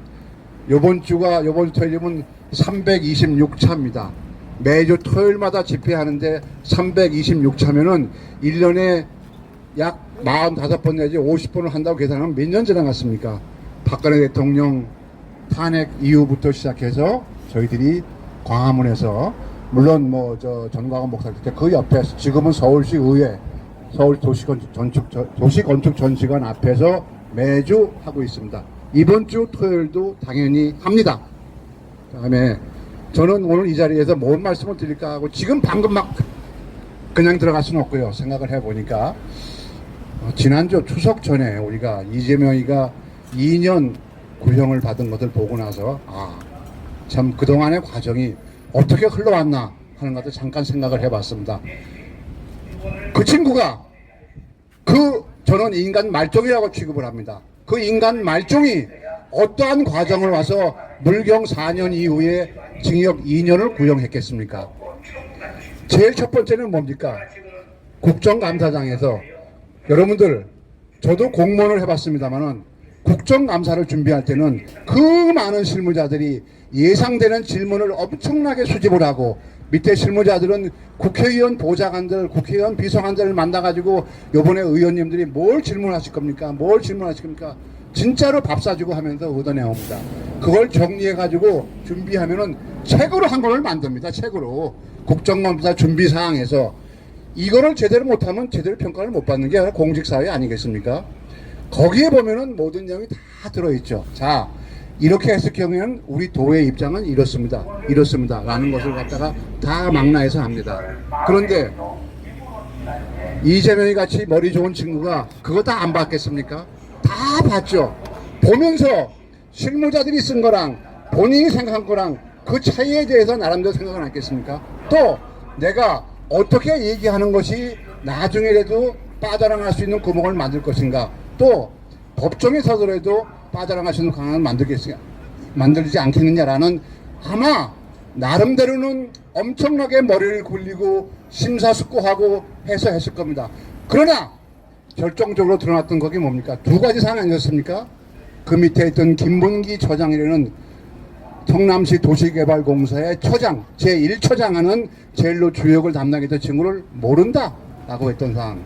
요번 토요일이면 326차입니다. 매주 토요일마다 집회하는데 326차면은 1년에 약 45번 내지 50번을 한다고 계산하면 몇 년 지나갔습니까? 박근혜 대통령 탄핵 이후부터 시작해서 저희들이 광화문에서 물론 뭐 저 전광훈 목사 때 그 옆에 지금은 서울시 의회 서울 도시건축 전시관 앞에서 매주 하고 있습니다. 이번 주 토요일도 당연히 합니다. 그다음에 저는 오늘 이 자리에서 뭔 말씀을 드릴까 하고 지금 방금 막 그냥 들어갈 수는 없고요. 생각을 해보니까 지난주 추석 전에 우리가 이재명이가 2년 구형을 받은 것을 보고 나서 참 그동안의 과정이 어떻게 흘러왔나 하는 것을 잠깐 생각을 해봤습니다. 그 친구가 저는 인간 말종이라고 취급을 합니다. 그 인간 말종이 어떠한 과정을 와서 물경 4년 이후에 징역 2년을 구형했겠습니까? 제일 첫 번째는 뭡니까? 국정감사장에서 여러분들 저도 공무원을 해봤습니다만은 국정감사를 준비할 때는 그 많은 실무자들이 예상되는 질문을 엄청나게 수집을 하고 밑에 실무자들은 국회의원 보좌관들, 국회의원 비서관들을 만나가지고 요번에 의원님들이 뭘 질문하실 겁니까? 진짜로 밥 사주고 하면서 얻어내옵니다. 그걸 정리해가지고 준비하면은 책으로 한 권을 만듭니다. 책으로. 국정감사 준비사항에서 이거를 제대로 못하면 제대로 평가를 못 받는 게 공직사회 아니겠습니까? 거기에 보면은 모든 내용이 다 들어있죠. 자, 이렇게 했을 경우에는 우리 도의 입장은 이렇습니다. 라는 것을 갖다가 다 망라해서 합니다. 그런데 이재명이 같이 머리 좋은 친구가 그거 다 안 봤겠습니까? 다 봤죠. 보면서 실무자들이 쓴 거랑 본인이 생각한 거랑 그 차이에 대해서 나름대로 생각을 했겠습니까? 또 내가 어떻게 얘기하는 것이 나중에라도 빠져나갈 수 있는 구멍을 만들 것인가, 또 법정에 서더라도 빠져나갈 수 있는 강을 만들지 않겠느냐라는 아마 나름대로는 엄청나게 머리를 굴리고 심사숙고하고 해서 했을 겁니다. 그러나 결정적으로 드러났던 것이 뭡니까? 두 가지 사항이 아니었습니까? 그 밑에 있던 김문기 처장이라는 성남시 도시개발공사의 처장, 제1처장하는 제일로 주역을 담당했던 친구를 모른다 라고 했던 사항.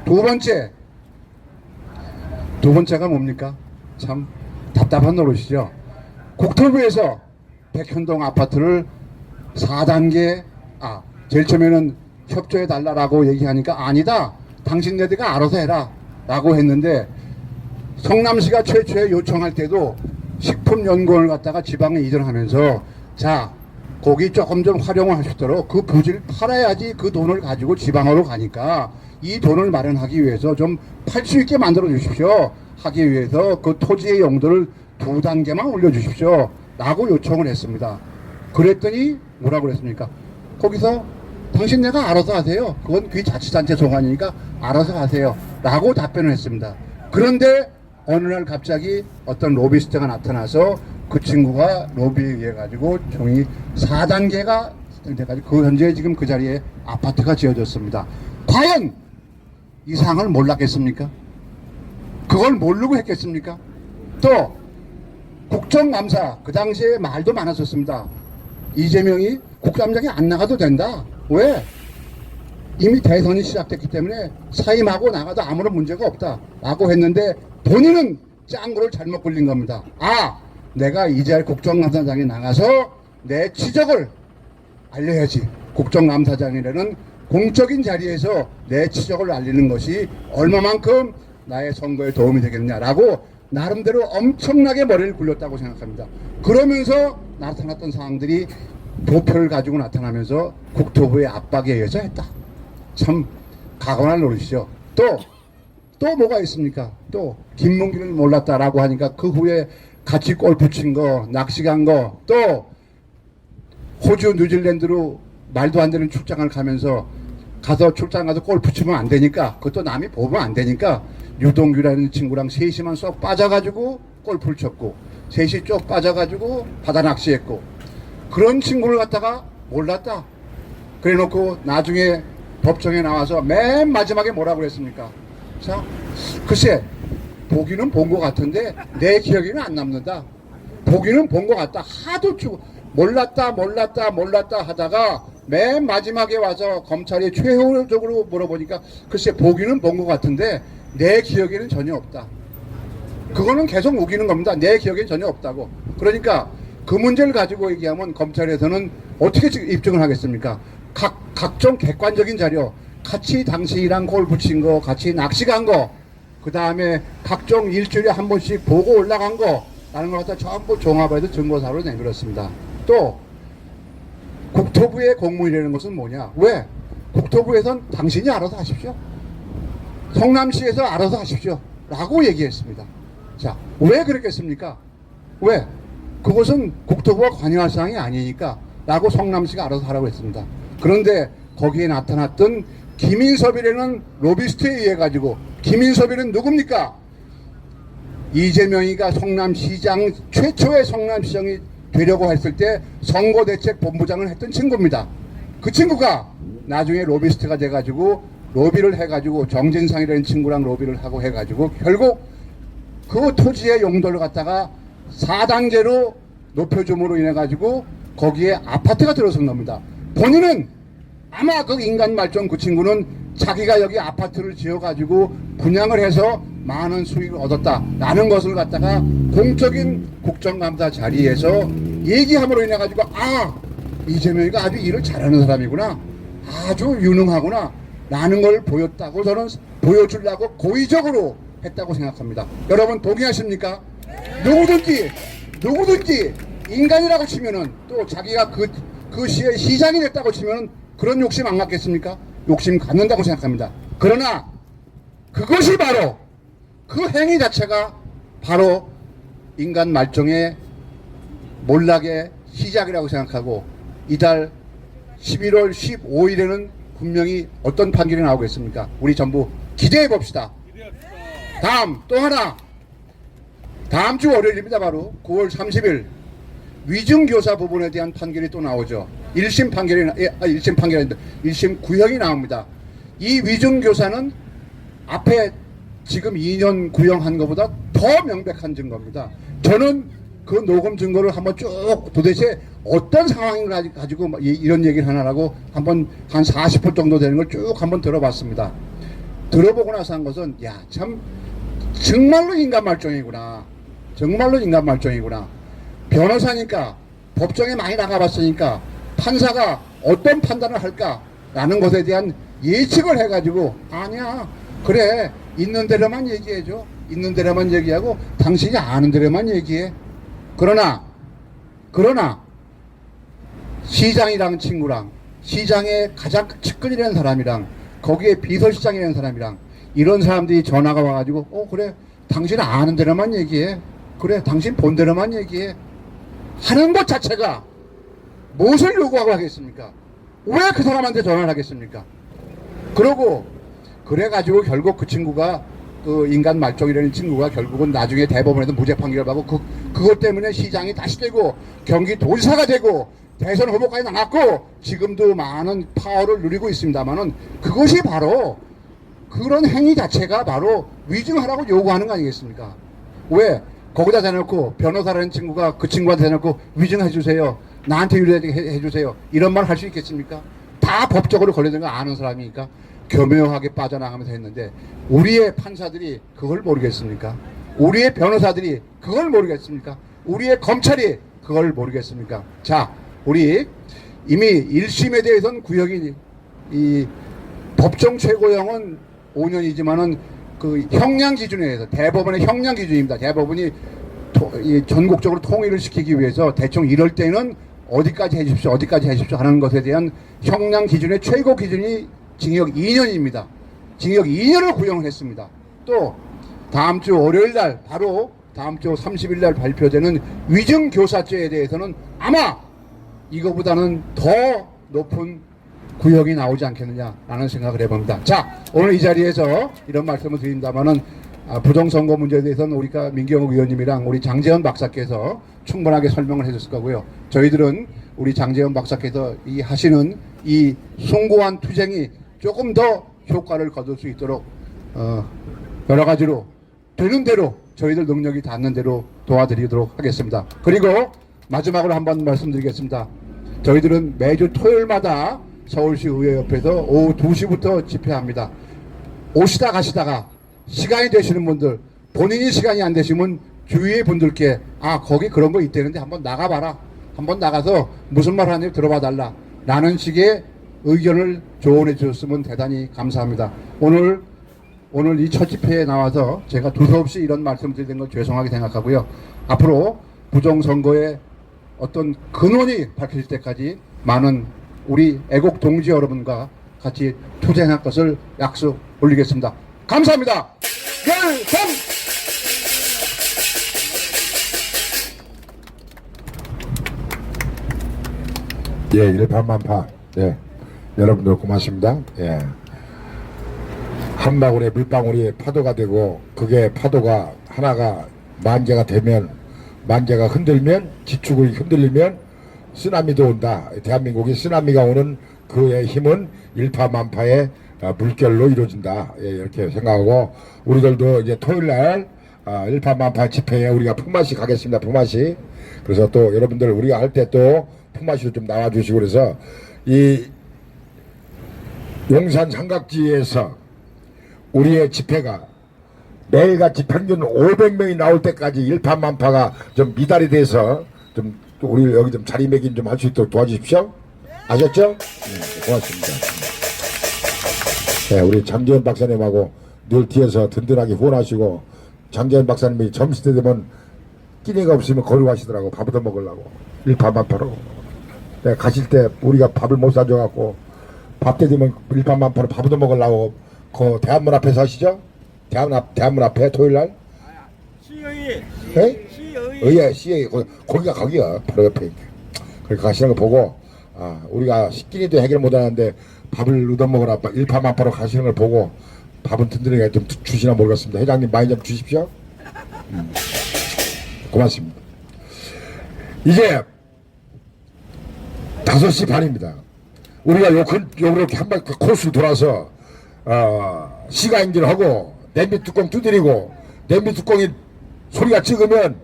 두 번째가 뭡니까? 참 답답한 노릇이죠. 국토부에서 백현동 아파트를 4단계 제일 처음에는 협조해 달라고 얘기하니까 아니다, 당신네들가 알아서 해라 라고 했는데, 성남시가 최초에 요청할 때도 식품연구원을 갖다가 지방에 이전하면서 자, 거기 조금 좀 활용을 하시도록 그 부지를 팔아야지 그 돈을 가지고 지방으로 가니까 이 돈을 마련하기 위해서 좀 팔 수 있게 만들어 주십시오 하기 위해서 그 토지의 용도를 2단계만 올려 주십시오 라고 요청을 했습니다. 그랬더니 뭐라고 그랬습니까? 거기서 당신네가 알아서 하세요, 그건 그 자치단체 소관이니까 알아서 하세요 라고 답변을 했습니다. 그런데 어느 날 갑자기 어떤 로비스트가 나타나서 그 친구가 로비에 의해 가지고 종이 4단계가 돼가지고 그 현재 지금 그 자리에 아파트가 지어졌습니다. 과연 이 상황을 몰랐겠습니까? 그걸 모르고 했겠습니까? 또 국정감사 그 당시에 말도 많았었습니다. 이재명이 국감장에 안 나가도 된다. 왜? 이미 대선이 시작됐기 때문에 사임하고 나가도 아무런 문제가 없다 라고 했는데 본인은 짱구를 잘못 굴린 겁니다. 아, 내가 이제 국정감사장에 나가서 내 치적을 알려야지. 국정감사장이라는 공적인 자리에서 내 치적을 알리는 것이 얼마만큼 나의 선거에 도움이 되겠냐라고 나름대로 엄청나게 머리를 굴렸다고 생각합니다. 그러면서 나타났던 상황들이 도표를 가지고 나타나면서 국토부의 압박에 의해서 했다. 참 가관할 노릇이죠. 또 뭐가 있습니까? 또 김문기는 몰랐다라고 하니까 그 후에 같이 골프 친 거, 낚시 간 거, 또 호주, 뉴질랜드로 말도 안 되는 출장을 가면서 출장 가서 골프 치면 안 되니까 그것도 남이 보면 안 되니까 유동규라는 친구랑 셋이만 쏙 빠져가지고 골프를 쳤고 셋이 쭉 빠져가지고 바다 낚시했고 그런 친구를 갖다가 몰랐다. 그래놓고 나중에 법정에 나와서 맨 마지막에 뭐라고 그랬습니까? 자, 글쎄 보기는 본 것 같은데 내 기억에는 안 남는다. 보기는 본 것 같다. 하도 몰랐다 하다가 맨 마지막에 와서 검찰이 최후적으로 물어보니까 글쎄 보기는 본 것 같은데 내 기억에는 전혀 없다. 그거는 계속 우기는 겁니다. 내 기억에는 전혀 없다고. 그러니까 그 문제를 가지고 얘기하면 검찰에서는 어떻게 입증을 하겠습니까? 각종 객관적인 자료, 같이 당신이랑 골프 친 거, 같이 낚시 간 거, 그 다음에 각종 일주일에 한 번씩 보고 올라간 거, 라는 걸 갖다 전부 종합해서 증거사로 내밀었습니다. 또 국토부의 공무원이라는 것은 뭐냐? 왜? 국토부에선 당신이 알아서 하십시오. 성남시에서 알아서 하십시오. 라고 얘기했습니다. 자, 왜 그랬겠습니까? 왜? 그것은 국토부가 관여할 사항이 아니니까 라고 성남시가 알아서 하라고 했습니다. 그런데 거기에 나타났던 김인섭이라는 로비스트에 의해 가지고 김인섭이는 누굽니까? 이재명이가 성남시장 최초의 성남시장이 되려고 했을 때 선거대책본부장을 했던 친구입니다. 그 친구가 나중에 로비스트가 돼가지고 로비를 해가지고 정진상이라는 친구랑 로비를 하고 해가지고 결국 그 토지의 용도를 갖다가 4단계로 높여줌으로 인해가지고 거기에 아파트가 들어선 겁니다. 본인은 아마 그 인간 말종 그 친구는 자기가 여기 아파트를 지어가지고 분양을 해서 많은 수익을 얻었다라는 것을 갖다가 공적인 국정감사 자리에서 얘기함으로 인해가지고 아, 이재명이가 아주 일을 잘하는 사람이구나, 아주 유능하구나 라는 걸 보였다고 저는 보여주려고 고의적으로 했다고 생각합니다. 여러분 동의하십니까? 누구든지 인간이라고 치면은 또 자기가 그 시의 시장이 됐다고 치면은 그런 욕심 안 갖겠습니까? 욕심 갖는다고 생각합니다. 그러나 그것이 바로 그 행위 자체가 바로 인간 말종의 몰락의 시작이라고 생각하고 이달 11월 15일에는 분명히 어떤 판결이 나오겠습니까? 우리 전부 기대해 봅시다. 다음 또 하나, 다음 주 월요일입니다. 바로 9월 30일 위증교사 부분에 대한 판결이 또 나오죠. 1심 구형이 나옵니다. 이 위증교사는 앞에 지금 2년 구형한 것보다 더 명백한 증거입니다. 저는 그 녹음 증거를 한번 쭉 도대체 어떤 상황을 가지고 이런 얘기를 하나라고 한번 한 40분 정도 되는 걸 쭉 한번 들어봤습니다. 들어보고 나서 한 것은 야, 참 정말로 인간 말종이구나. 정말로 인간 말종이구나. 변호사니까 법정에 많이 나가봤으니까 판사가 어떤 판단을 할까라는 것에 대한 예측을 해가지고 아니야, 그래, 있는 대로만 얘기해줘. 있는 대로만 얘기하고 당신이 아는 대로만 얘기해. 그러나 시장이랑 친구랑 시장의 가장 측근이라는 사람이랑 거기에 비서시장이라는 사람이랑 이런 사람들이 전화가 와가지고 그래, 당신 아는 대로만 얘기해. 그래, 당신 본 대로만 얘기해 하는 것 자체가 무엇을 요구하고 하겠습니까? 왜 그 사람한테 전화를 하겠습니까? 그러고 그래가지고 결국 그 친구가 그 인간 말종이라는 친구가 결국은 나중에 대법원에서 무죄 판결받고 그것 때문에 시장이 다시 되고 경기도지사가 되고 대선 후보까지 나갔고 지금도 많은 파워를 누리고 있습니다만은 그것이 바로 그런 행위 자체가 바로 위증하라고 요구하는 거 아니겠습니까? 왜? 거기다 대놓고 변호사라는 친구가 그 친구한테 대놓고 위증해 주세요. 나한테 유리해 주세요. 이런 말 할 수 있겠습니까? 다 법적으로 걸려든 거 아는 사람이니까 교묘하게 빠져나가면서 했는데 우리의 판사들이 그걸 모르겠습니까? 우리의 변호사들이 그걸 모르겠습니까? 우리의 검찰이 그걸 모르겠습니까? 자, 우리 이미 1심에 대해서는 구형이 이 법정 최고형은 5년이지만은 그 형량 기준에 의해서 대법원의 형량 기준입니다. 대법원이 이 전국적으로 통일을 시키기 위해서 대충 이럴 때는 어디까지 해주십시오, 어디까지 해주십시오 하는 것에 대한 형량 기준의 최고 기준이 징역 2년입니다. 징역 2년을 구형을 했습니다. 또 다음 주 월요일 날 바로 다음 주 30일 날 발표되는 위증교사죄에 대해서는 아마 이거보다는 더 높은 구형이 나오지 않겠느냐라는 생각을 해봅니다. 자, 오늘 이 자리에서 이런 말씀을 드린다면은 부정선거 문제에 대해서는 우리가 민경욱 의원님이랑 우리 장재현 박사께서 충분하게 설명을 해줬을 거고요. 저희들은 우리 장재현 박사께서 이 하시는 이 숭고한 투쟁이 조금 더 효과를 거둘 수 있도록 여러 가지로 되는 대로 저희들 능력이 닿는 대로 도와드리도록 하겠습니다. 그리고 마지막으로 한번 말씀드리겠습니다. 저희들은 매주 토요일마다 서울시 의회 옆에서 오후 2시부터 집회합니다. 오시다 가시다가 시간이 되시는 분들, 본인이 시간이 안 되시면 주위의 분들께 거기 그런 거 있다는데 한번 나가봐라. 한번 나가서 무슨 말 하는지 들어봐 달라. 라는 식의 의견을 조언해 주셨으면 대단히 감사합니다. 오늘 이 첫 집회에 나와서 제가 두서없이 이런 말씀 드리는 걸 죄송하게 생각하고요. 앞으로 부정선거의 어떤 근원이 밝혀질 때까지 많은 우리 애국 동지 여러분과 같이 투쟁할 것을 약속 올리겠습니다. 감사합니다. 열성! 예, 일파만파. 예, 여러분들 고맙습니다. 예. 한 방울의 물방울이 파도가 되고 그게 파도가 하나가 만개가 되면 만개가 흔들면 지축이 흔들리면 쓰나미도 온다. 대한민국이 쓰나미가 오는 그의 힘은 일파만파의 물결로 이루어진다. 예, 이렇게 생각하고 우리들도 이제 토요일날 일파만파 집회에 우리가 품맛이 가겠습니다. 품맛이. 그래서 또 여러분들 우리가 할 때 또 품맛이로 좀 나와주시고 그래서 이 용산 삼각지에서 우리의 집회가 매일같이 평균 500명이 나올 때까지 일파만파가 좀 미달이 돼서 좀 우리 여기 좀 자리매김 좀 할 수 있도록 도와주십시오. 아셨죠? 고맙습니다. 네, 우리 장재현 박사님하고 늘 뒤에서 든든하게 후원하시고 장재현 박사님이 점심 때 되면 끼니가 없으면 거기 가시더라고. 밥 얻어 먹으려고. 일파만파로. 네, 가실 때 우리가 밥을 못 사줘갖고 밥 때 되면 일파만파로 밥 얻어 먹으려고 그 대한문 앞에서 하시죠? 대한문 앞에 토요일날? 시의회. 네? 시의회. 시의회. 거기가 거기야. 바로 옆에. 거기 가시는 거 보고 우리가 식기니도 해결 못하는데 밥을 얻어먹으라 일파만파로 가시는 걸 보고 밥은 든든하게 좀 주시나 모르겠습니다. 회장님 많이 좀 주십시오. 고맙습니다. 이제 5시 반입니다. 우리가 요렇게 한 바퀴 코스를 돌아서 시가행진을 하고 냄비 뚜껑 두드리고 냄비 뚜껑이 소리가 찍으면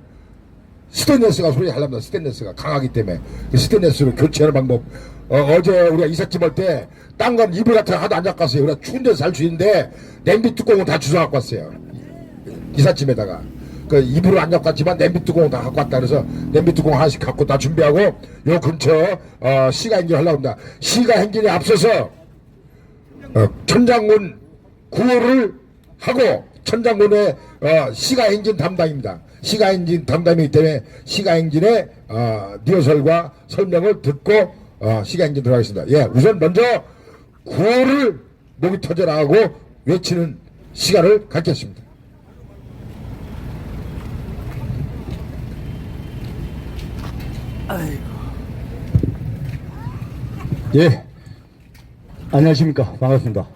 스테인레스가 소리 하려면 스테인레스가 강하기 때문에 스테인레스로 교체하는 방법. 어제 우리가 이삿짐 할 때 딴 건 이불 같은 거 하나도 안 갖고 왔어요. 우리가 추운 데서 살 수 있는데 냄비 뚜껑은 다 주워 갖고 왔어요. 이삿짐에다가 그 이불을 안 갖고 왔지만 냄비 뚜껑은 다 갖고 왔다. 그래서 냄비 뚜껑 하나씩 갖고 다 준비하고 요 근처 시가행진 하려고 합니다. 시가행진에 앞서서 천장군 구호를 하고 천장군의 시가행진 담당입니다. 시가행진 담당이기 때문에 시가행진의 리허설과 설명을 듣고 시가행진 들어가겠습니다. 예, 우선 먼저 구호를 목이 터져라 하고 외치는 시간을 갖겠습니다. 예, 안녕하십니까. 반갑습니다.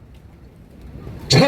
천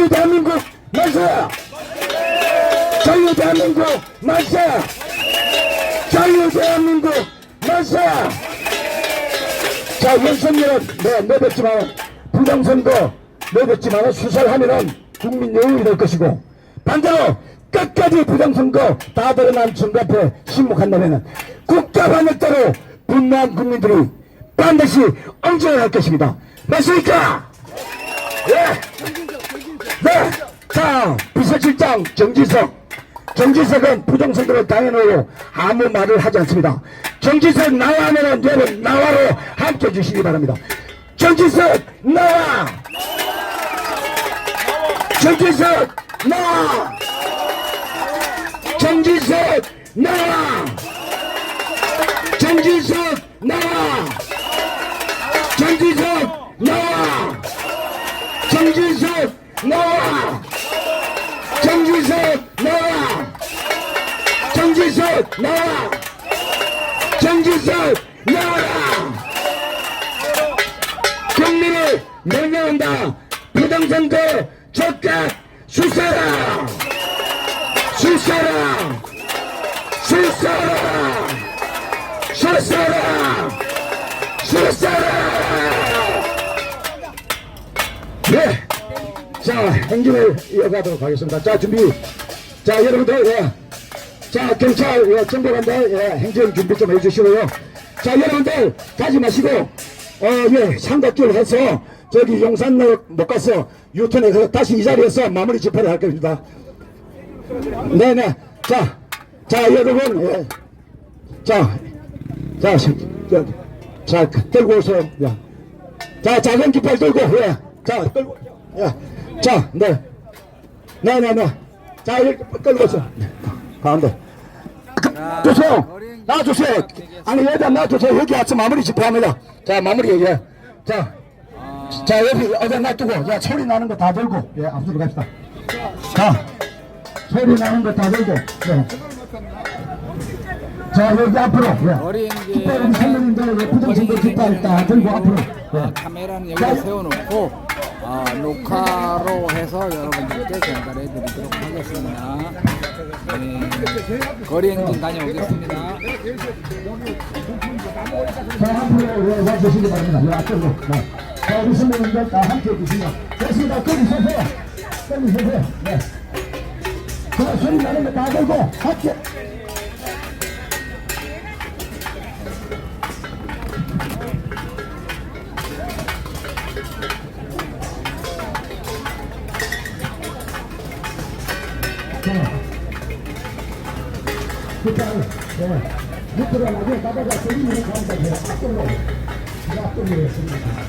자유 대한민국 만세! 자유 대한민국 만세! 자유 대한민국 만세! 자, 윤석열은 내뱉지만 부정선거 내뱉지만 수사를 하면은 국민 영웅이 될 것이고, 반대로 끝까지 부정선거 다 드러난 정부 앞에 침묵한다면은 국가 반역대로 분노한 국민들이 반드시 응징을 할 것입니다. 맞습니까? 예. 네. 자, 비서실장 정지석은 부정선거를 당해놓고 아무 말을 하지 않습니다. 정지석 나와 하면은 여러분 나와로 함께 해주시기 바랍니다. 정지석 나와! 정지석 나와! 정지석 나와! 정지석 나와! 정지석 나와! 정지석 나와! 정지석 나와! 정지석 나와! 정지석 나와라! 국민을 명령한다! 부정선거 적각 수사라! 수사라! 수사라! 수사라! 수사라! 네! 자, 행진을 이어가도록 하겠습니다. 자, 준비. 자, 여러분들, 예. 자, 경찰, 예, 정보관들, 예, 행진 준비 좀 해주시고요. 자, 여러분들, 가지 마시고, 예, 삼각길 해서, 저기 용산로 못 가서, 유턴해서 다시 이 자리에서 마무리 집회를 할 겁니다. 네네. 자, 여러분, 예. 자, 들고 오세요. 야. 자, 작은 깃발 들고, 예. 자, 끌고, 예. 자, 네. 자, 이렇게 끌고 오세요. 가운데. 주세요. 놔주세요. 아니, 여자 놔주세요. 여기 와서 마무리 집회합니다. 자, 마무리, 예. 자, 여기 어디 놔두고, 야, 소리 나는 거 다 들고, 예, 앞으로 갑시다. 자, 소리 나는 거 다 들고, 예. 자, 여기 앞으로, 예. 깃발 우리 선생님들, 부정선거 깃발 다 들고 앞으로, 예. 카메라는 여기다 세워놓고 녹화로 해서 여러분들께 전달해 드리도록 하겠습니다. 네, 거리 행진 다녀오겠습니다. 자, 앞으로 와주시기 바랍니다. 예, 앞으로. 네. 자, 우리 선생님들 다 함께 해주시면 됐습니다. 거기 서세요. 네. 자, 소리 나는 거 다 들고, 함께.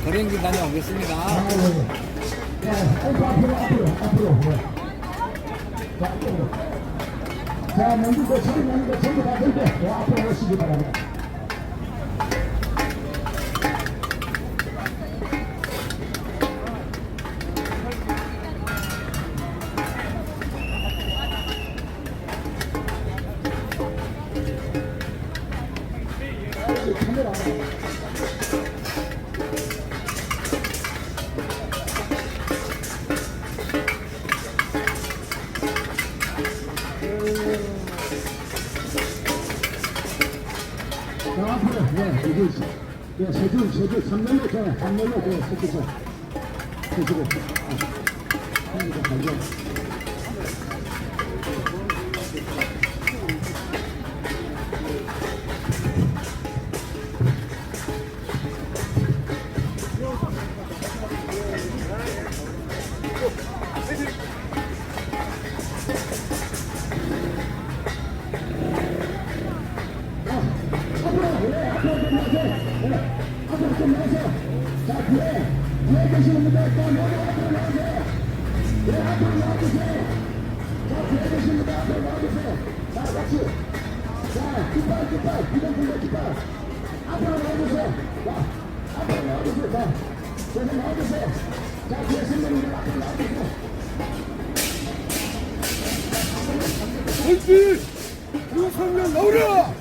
거리 행진 다녀오겠습니다. 자, 먼저 소리 나는 거 전부 다 들고 앞으로 오시기 바랍니다. 자, 앞으로, 예, 여기 있어. 예, 세줄, 3멜로, 3멜로, 세주죠. 세주고. 윤석열 나오라!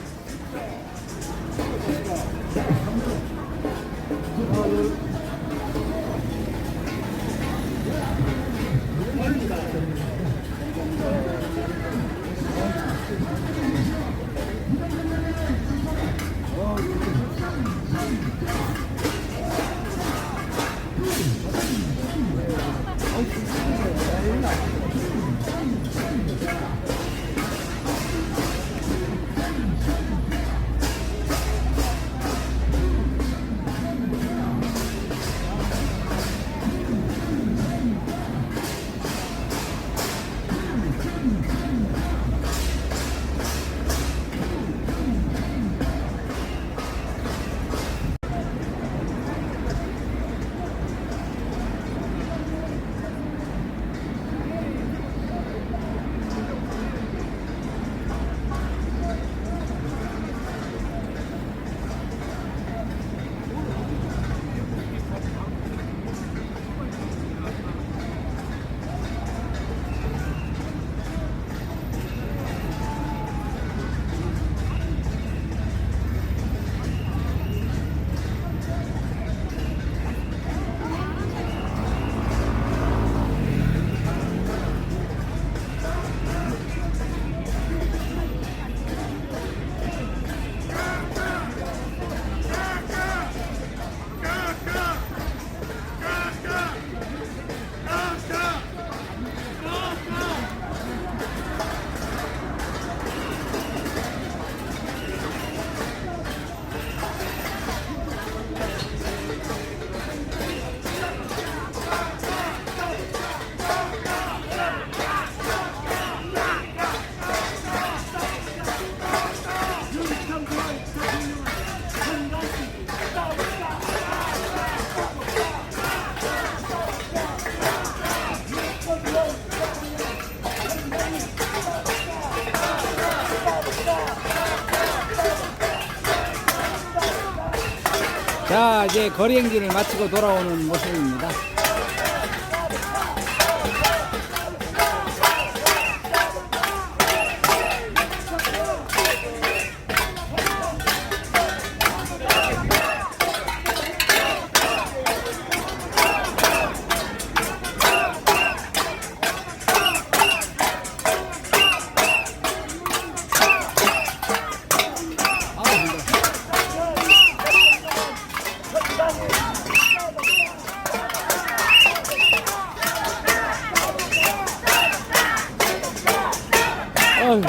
자, 이제 거리 행진을 마치고 돌아오는 모습입니다. 어휴.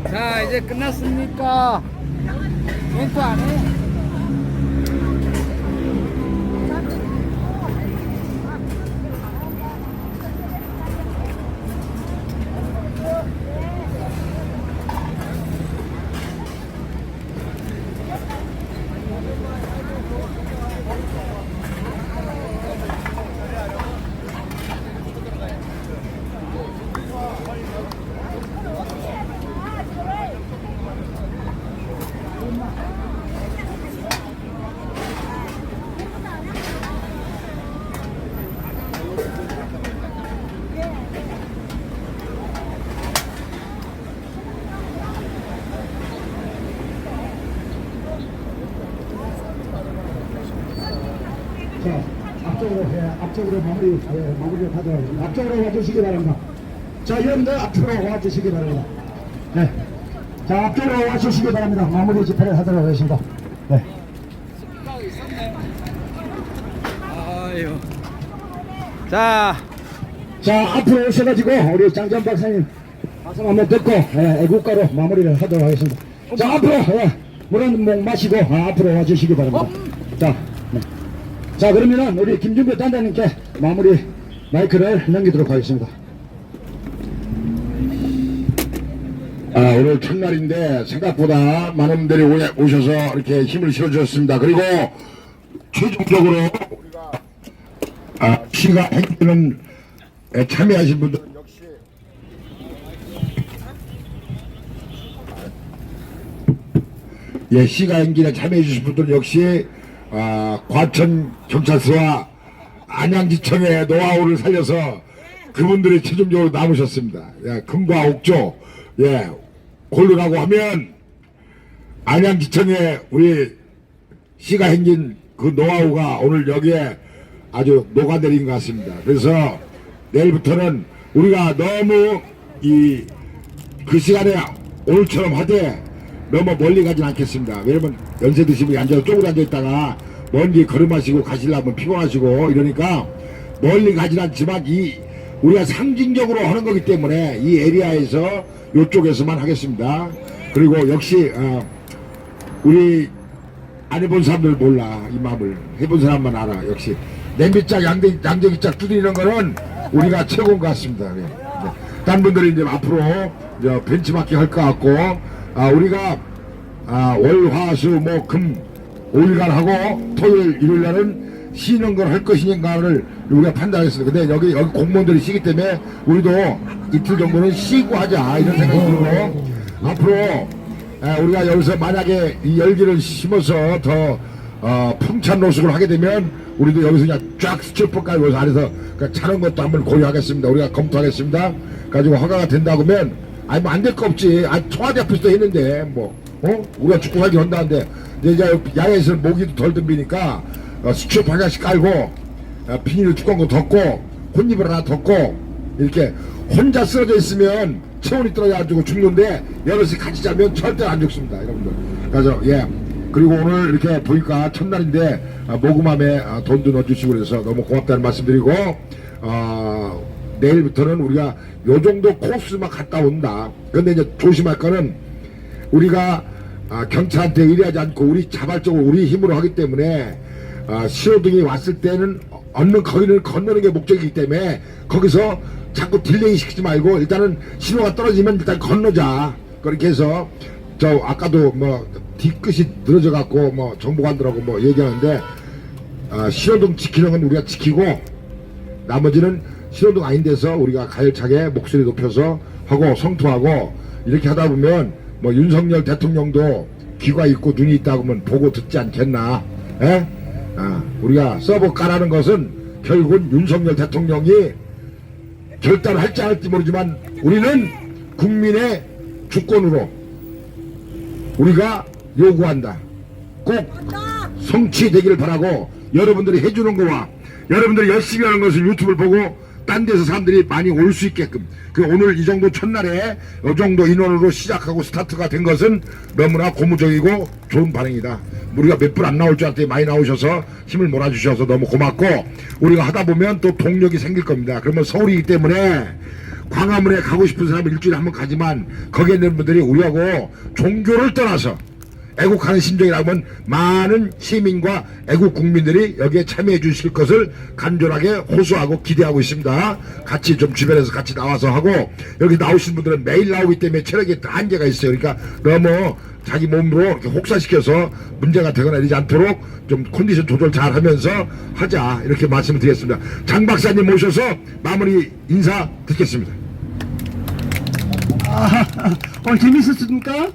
자, 이제 끝났습니까? 멘트 안 해? 자, 앞쪽으로 마무리를 하도록 하겠습니다. 앞쪽으로 와주시기 바랍니다. 자, 여러분들 앞쪽으로 와주시기 바랍니다. 네. 자, 앞쪽으로 와주시기 바랍니다. 마무리 집회를 하도록 하겠습니다. 네. 아유. 자, 앞으로 오셔가지고 우리 장전 박사님 말씀 한번 듣고 애국가로 마무리를 하도록 하겠습니다. 자, 앞으로 물 한 목 마시고 앞으로 와주시기 바랍니다. 자, 네. 자, 그러면은 우리 김준표 단장님께 마무리 마이크를 넘기도록 하겠습니다. 오늘 첫날인데 생각보다 많은 분들이 오셔서 이렇게 힘을 실어주셨습니다. 그리고 최종적으로 우리가 시가 행진은 참여하신 분들 역시 시가 행진에 참여해 주신 분들 역시 과천 경찰서와 안양지청의 노하우를 살려서 그분들이 최종적으로 남으셨습니다. 금과 옥조 골르라고 하면 안양지청의 우리 시가 행진 그 노하우가 오늘 여기에 아주 녹아내린 것 같습니다. 그래서 내일부터는 우리가 너무 그 시간에 오늘처럼 하되 너무 멀리 가진 않겠습니다. 왜냐면 연세 드신 분이 앉아서 쪼그려 앉아있다가 먼 길 걸음하시고 가시려면 피곤하시고 이러니까 멀리 가진 않지만 우리가 상징적으로 하는 거기 때문에 이 에리아에서 이쪽에서만 하겠습니다. 그리고 역시 우리 안 해본 사람들 몰라. 이 마음을 해본 사람만 알아. 역시 냄비짝 양재기짝 두드리는 거는 우리가 최고인 것 같습니다. 네. 딴 분들이 이제 앞으로 벤치마킹 할 것 같고 우리가 월, 화, 수, 목, 금 5일간 하고 토요일, 일요일 날은 쉬는 걸 할 것인가를 우리가 판단했습니다. 근데 여기 공무원들이 쉬기 때문에 우리도 이틀 정도는 쉬고 하자 이런 생각이 들고 앞으로 우리가 여기서 만약에 이 열기를 심어서 더 풍찬 노숙을 하게 되면 우리도 여기서 그냥 쫙 스튜퍼까지 여기서 안에서 차는 것도 한번 고려하겠습니다. 우리가 검토하겠습니다. 가지고 허가가 된다고 하면 뭐 안 될 거 없지. 청와대 앞에서도 했는데 우리가 축구 가기 한다는데 이제 야외에서 모기도 덜 덤비니까 스튜퍼 하나씩 깔고 비닐 두꺼운 거 덮고 혼잎을 하나 덮고 이렇게 혼자 쓰러져 있으면 체온이 떨어져가지고 죽는데 여럿이 같이 자면 절대 안 죽습니다, 여러분들. 그래서 그리고 오늘 이렇게 보니까 첫날인데 모금함에 돈도 넣어주시고 그래서 너무 고맙다는 말씀드리고 내일부터는 우리가 요 정도 코스만 갔다 온다. 근데 이제 조심할 거는 우리가 경찰한테 의뢰하지 않고 우리 자발적으로 우리 힘으로 하기 때문에 신호등이 왔을 때는 얻는 거기를 건너는 게 목적이기 때문에 거기서 자꾸 딜레이 시키지 말고 일단은 신호가 떨어지면 일단 건너자. 그렇게 해서 저 아까도 뭐 뒤끝이 늘어져 갖고 뭐 정보관들하고 뭐 얘기하는데 신호등 지키는 건 우리가 지키고 나머지는 신호등 아닌 데서 우리가 가열차게 목소리 높여서 하고 성토하고 이렇게 하다 보면 뭐 윤석열 대통령도 귀가 있고 눈이 있다 하면 보고 듣지 않겠나. 에? 우리가 서버 까라는 것은 결국은 윤석열 대통령이 결단을 할지 안 할지 모르지만 우리는 국민의 주권으로 우리가 요구한다. 꼭 성취되기를 바라고 여러분들이 해주는 거와 여러분들이 열심히 하는 것을 유튜브를 보고 딴 데서 사람들이 많이 올 수 있게끔 오늘 이 정도 첫날에 이 정도 인원으로 시작하고 스타트가 된 것은 너무나 고무적이고 좋은 반응이다. 우리가 몇 분 안 나올 줄 알았더니 많이 나오셔서 힘을 몰아주셔서 너무 고맙고 우리가 하다 보면 또 동력이 생길 겁니다. 그러면 서울이기 때문에 광화문에 가고 싶은 사람은 일주일에 한 번 가지만 거기에 있는 분들이 우리하고 종교를 떠나서 애국하는 심정이라면 많은 시민과 애국 국민들이 여기에 참여해 주실 것을 간절하게 호소하고 기대하고 있습니다. 같이 좀 주변에서 같이 나와서 하고 여기 나오신 분들은 매일 나오기 때문에 체력이 한계가 있어요. 그러니까 너무 자기 몸으로 이렇게 혹사시켜서 문제가 되거나 이러지 않도록 좀 컨디션 조절 잘 하면서 하자 이렇게 말씀을 드리겠습니다. 장 박사님 모셔서 마무리 인사 듣겠습니다. 오늘 재밌었습니까?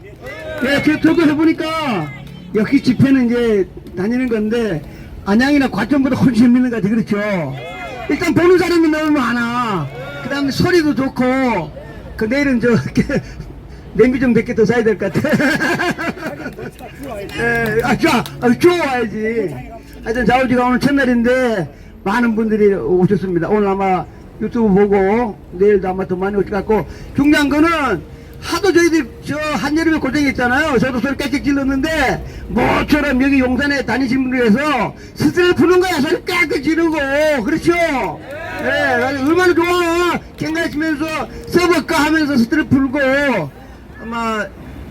예, 저도 해보니까 역시 집회는 이제 다니는 건데 안양이나 과천보다 훨씬 재밌는 것 같아. 그렇죠? 일단 보는 사람이 너무 많아. 그 다음에 소리도 좋고 그 내일은 냄비 좀 몇 개 더 사야 될 것 같아. 예, 좋아야지. 하여튼 자우지가 오늘 첫날인데 많은 분들이 오셨습니다. 오늘 아마 유튜브 보고 내일도 아마 더 많이 오실 것 같고 중요한 거는 하도 저희들 한여름에 고생했잖아요. 저도 소리 깨끗 질렀는데 뭐처럼 여기 용산에 다니신 분들에서 스트레스 푸는 거야. 소리 깨끗 지르고 그렇죠? 예, 얼마나 좋아. 깽가시면서 서버까 하면서 스트레스 풀고 아마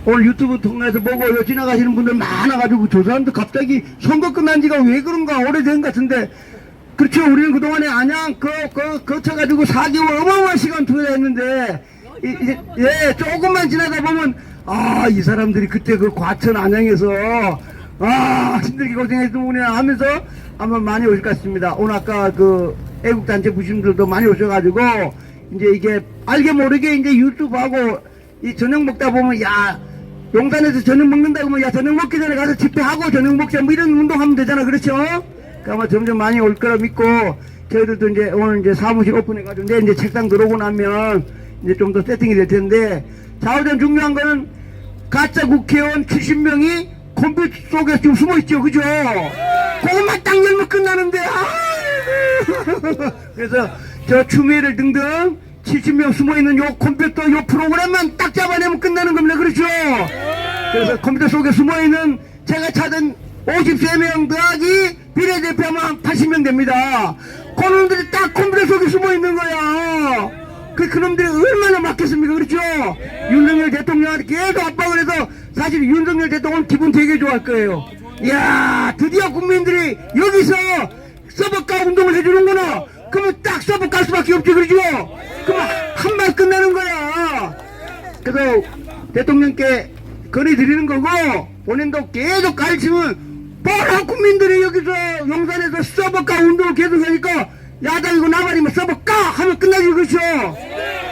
오늘 유튜브 통해서 보고 지나가시는 분들 많아가지고 저 사람들 갑자기 선거 끝난 지가 왜 그런가 오래된 것 같은데 그렇죠. 우리는 그동안에 안양 거쳐가지고 4개월 어마어마한 시간 투자했는데 예, 조금만 지나다 보면 이 사람들이 그때 그 과천 안양에서 힘들게 고생했구나 하면서 아마 많이 오실 것 같습니다. 오늘 아까 그 애국단체 부심들도 많이 오셔가지고 이제 이게 알게 모르게 이제 유튜브하고 이 저녁 먹다 보면 야 용산에서 저녁 먹는다고 하면 야 저녁 먹기 전에 가서 집회하고 저녁 먹자 뭐 이런 운동하면 되잖아. 그렇죠? 아마 점점 많이 올 거라 믿고 저희들도 이제 오늘 이제 사무실 오픈해가지고 이제 책상 들어오고 나면 이제 좀 더 세팅이 될 텐데 좌우전 중요한 거는 가짜 국회의원 70명이 컴퓨터 속에 지금 숨어 있죠. 그죠? 그것만 딱 열면 끝나는데 그래서 저 추미애를 등등 70명 숨어 있는 요 컴퓨터 요 프로그램만 딱 잡아내면 끝나는 겁니다. 그렇죠? 그래서 컴퓨터 속에 숨어 있는 제가 찾은 53명 더하기 비례대표만 80명 됩니다. 그놈들이 딱 컴퓨터 속에 숨어 있는 거야. 그놈들이 얼마나 맞겠습니까? 그렇죠? 윤석열 대통령한테 계속 압박을 해서 사실 윤석열 대통령은 기분 되게 좋아할 거예요. 이야, 드디어 국민들이 여기서 서버가 운동을 해주는구나. 그러면 딱 서버 갈 수밖에 없지. 그렇죠? 그러면 한 발 끝나는 거야. 그래서 대통령께 건의 드리는 거고 본인도 계속 가르치면 바로 국민들이 여기서 용산에서 서버가 운동을 계속하니까 야당이고 나발이면 서버가 하면 끝나지. 그렇죠?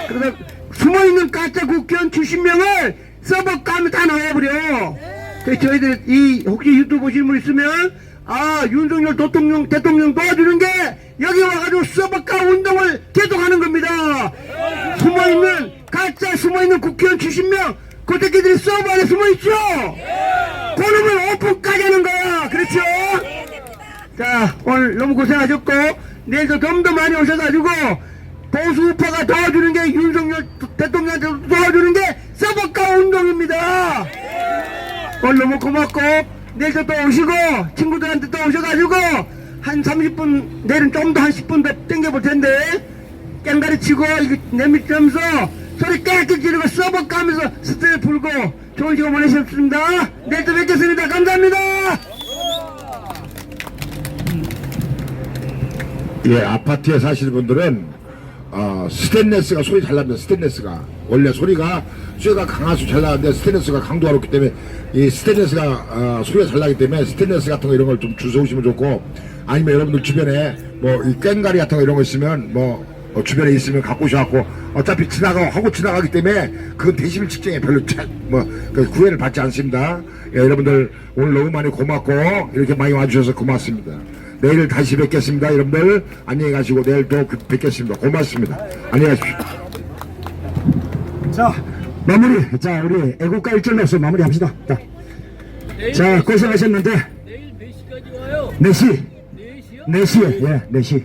그래서 숨어있는 가짜 국회의원 70명을 서버가 하면 다 나와버려. 그래서 저희들 혹시 유튜브 보시는 분 있으면 윤석열 대통령 도와주는 게 여기 와가지고 서버가 운동을 계속하는 겁니다. 가짜 숨어있는 국회의원 70명 그 새끼들이 서버 안에 숨어있죠? 그놈을 오픈까지 하는 거야. 그렇죠? 자, 오늘 너무 고생하셨고 내일도 좀 더 많이 오셔가지고 보수 우파가 도와주는 게 윤석열 대통령한테 도와주는 게 서버가 운동입니다. 오늘 너무 고맙고 내일도 또 오시고 친구들한테 또 오셔가지고 한 30분 내일은 좀 더 한 10분 더 땡겨볼 텐데 깽다리 치고 이거 내밀면서 소리 깨끗이 지르고 서버 까면서 스트레스 풀고 좋은 시간 보내셨습니다. 내일 또 뵙겠습니다. 감사합니다. 예, 아파트에 사시는 분들은 스테인레스가 소리 잘 납니다. 스테인레스가 원래 소리가 강화수 잘 나는데 스테인레스가 강도가 높기 때문에 이 스테인레스가 소리가 잘 나기 때문에 스테인레스 같은 거 이런 걸 좀 주워오시면 좋고, 아니면 여러분들 주변에 뭐 이 꽹가리 같은 거 이런 거 있으면 주변에 있으면 갖고 오셔갖고, 어차피 하고 지나가기 때문에 그 데시벨 측정에 별로 그 구애를 받지 않습니다. 예, 여러분들 오늘 너무 많이 고맙고 이렇게 많이 와주셔서 고맙습니다. 내일 다시 뵙겠습니다. 여러분들 안녕히 가시고 내일 또 뵙겠습니다. 고맙습니다. 안녕히 가십시오. 자, 마무리. 자, 우리 애국가 일절로서 마무리합시다. 자, 고생하셨는데. 내일 몇 시까지 와요? 4시. 4시요? 4시에, 예, 4시.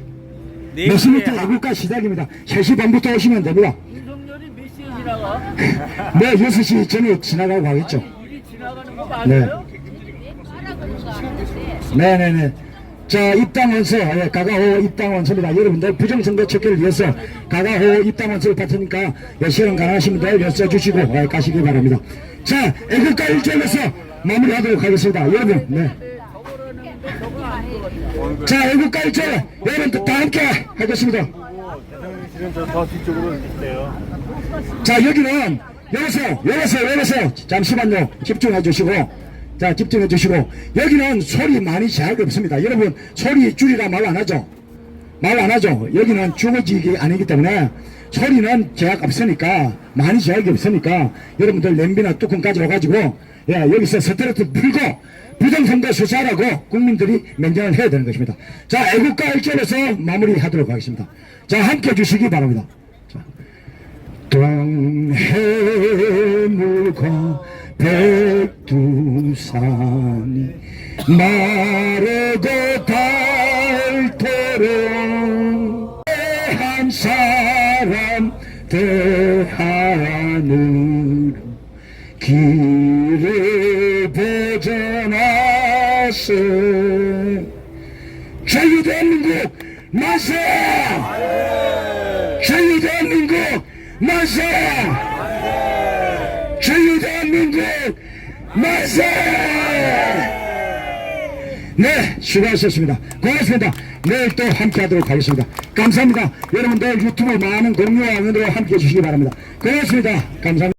4시부터 애국가 시작입니다. 3시 반부터 오시면 됩니다. 윤석열이 몇 시에 지나가? 네, 6시 전에 지나가고 가겠죠. 일이 지나가는 거 맞아요? 네네네. 자, 입당원서, 예, 가가호 입당원서입니다. 여러분들 부정선거 척결을 위해서 가가호 입당원서를 받으니까 시간 가능하신 분들 써주시고 가시기 바랍니다. 자, 애국가 일절로서 마무리하도록 하겠습니다. 여러분, 네. 자, 애국가 일절 여러분들 다 함께 하겠습니다. 자, 여기는 여기서 잠시만요. 집중해 주시고, 자, 집중해 주시고, 여기는 소리 많이 제약이 없습니다. 여러분, 소리 줄이라 말 안 하죠? 말 안 하죠? 여기는 주거지역이 아니기 때문에 소리는 제약 없으니까, 많이 제약이 없으니까, 여러분들 냄비나 뚜껑 가져와가지고, 예, 여기서 스트레스 풀고, 부정선거 수사라고 국민들이 명령을 해야 되는 것입니다. 자, 애국가 일절에서 마무리하도록 하겠습니다. 자, 함께 해주시기 바랍니다. 자. 동해물과 백두산이 마르고 닳도록 한 사람 대하늘로 길을 보전하세. 자유대한민국 만세! 자유대한민국 만세! 자유대한민국 만세! 네, 수고하셨습니다. 고맙습니다. 내일 또 함께 하도록 하겠습니다. 감사합니다. 여러분들 유튜브 많은 공유와 응원으로 함께 해주시기 바랍니다. 고맙습니다. 감사합니다.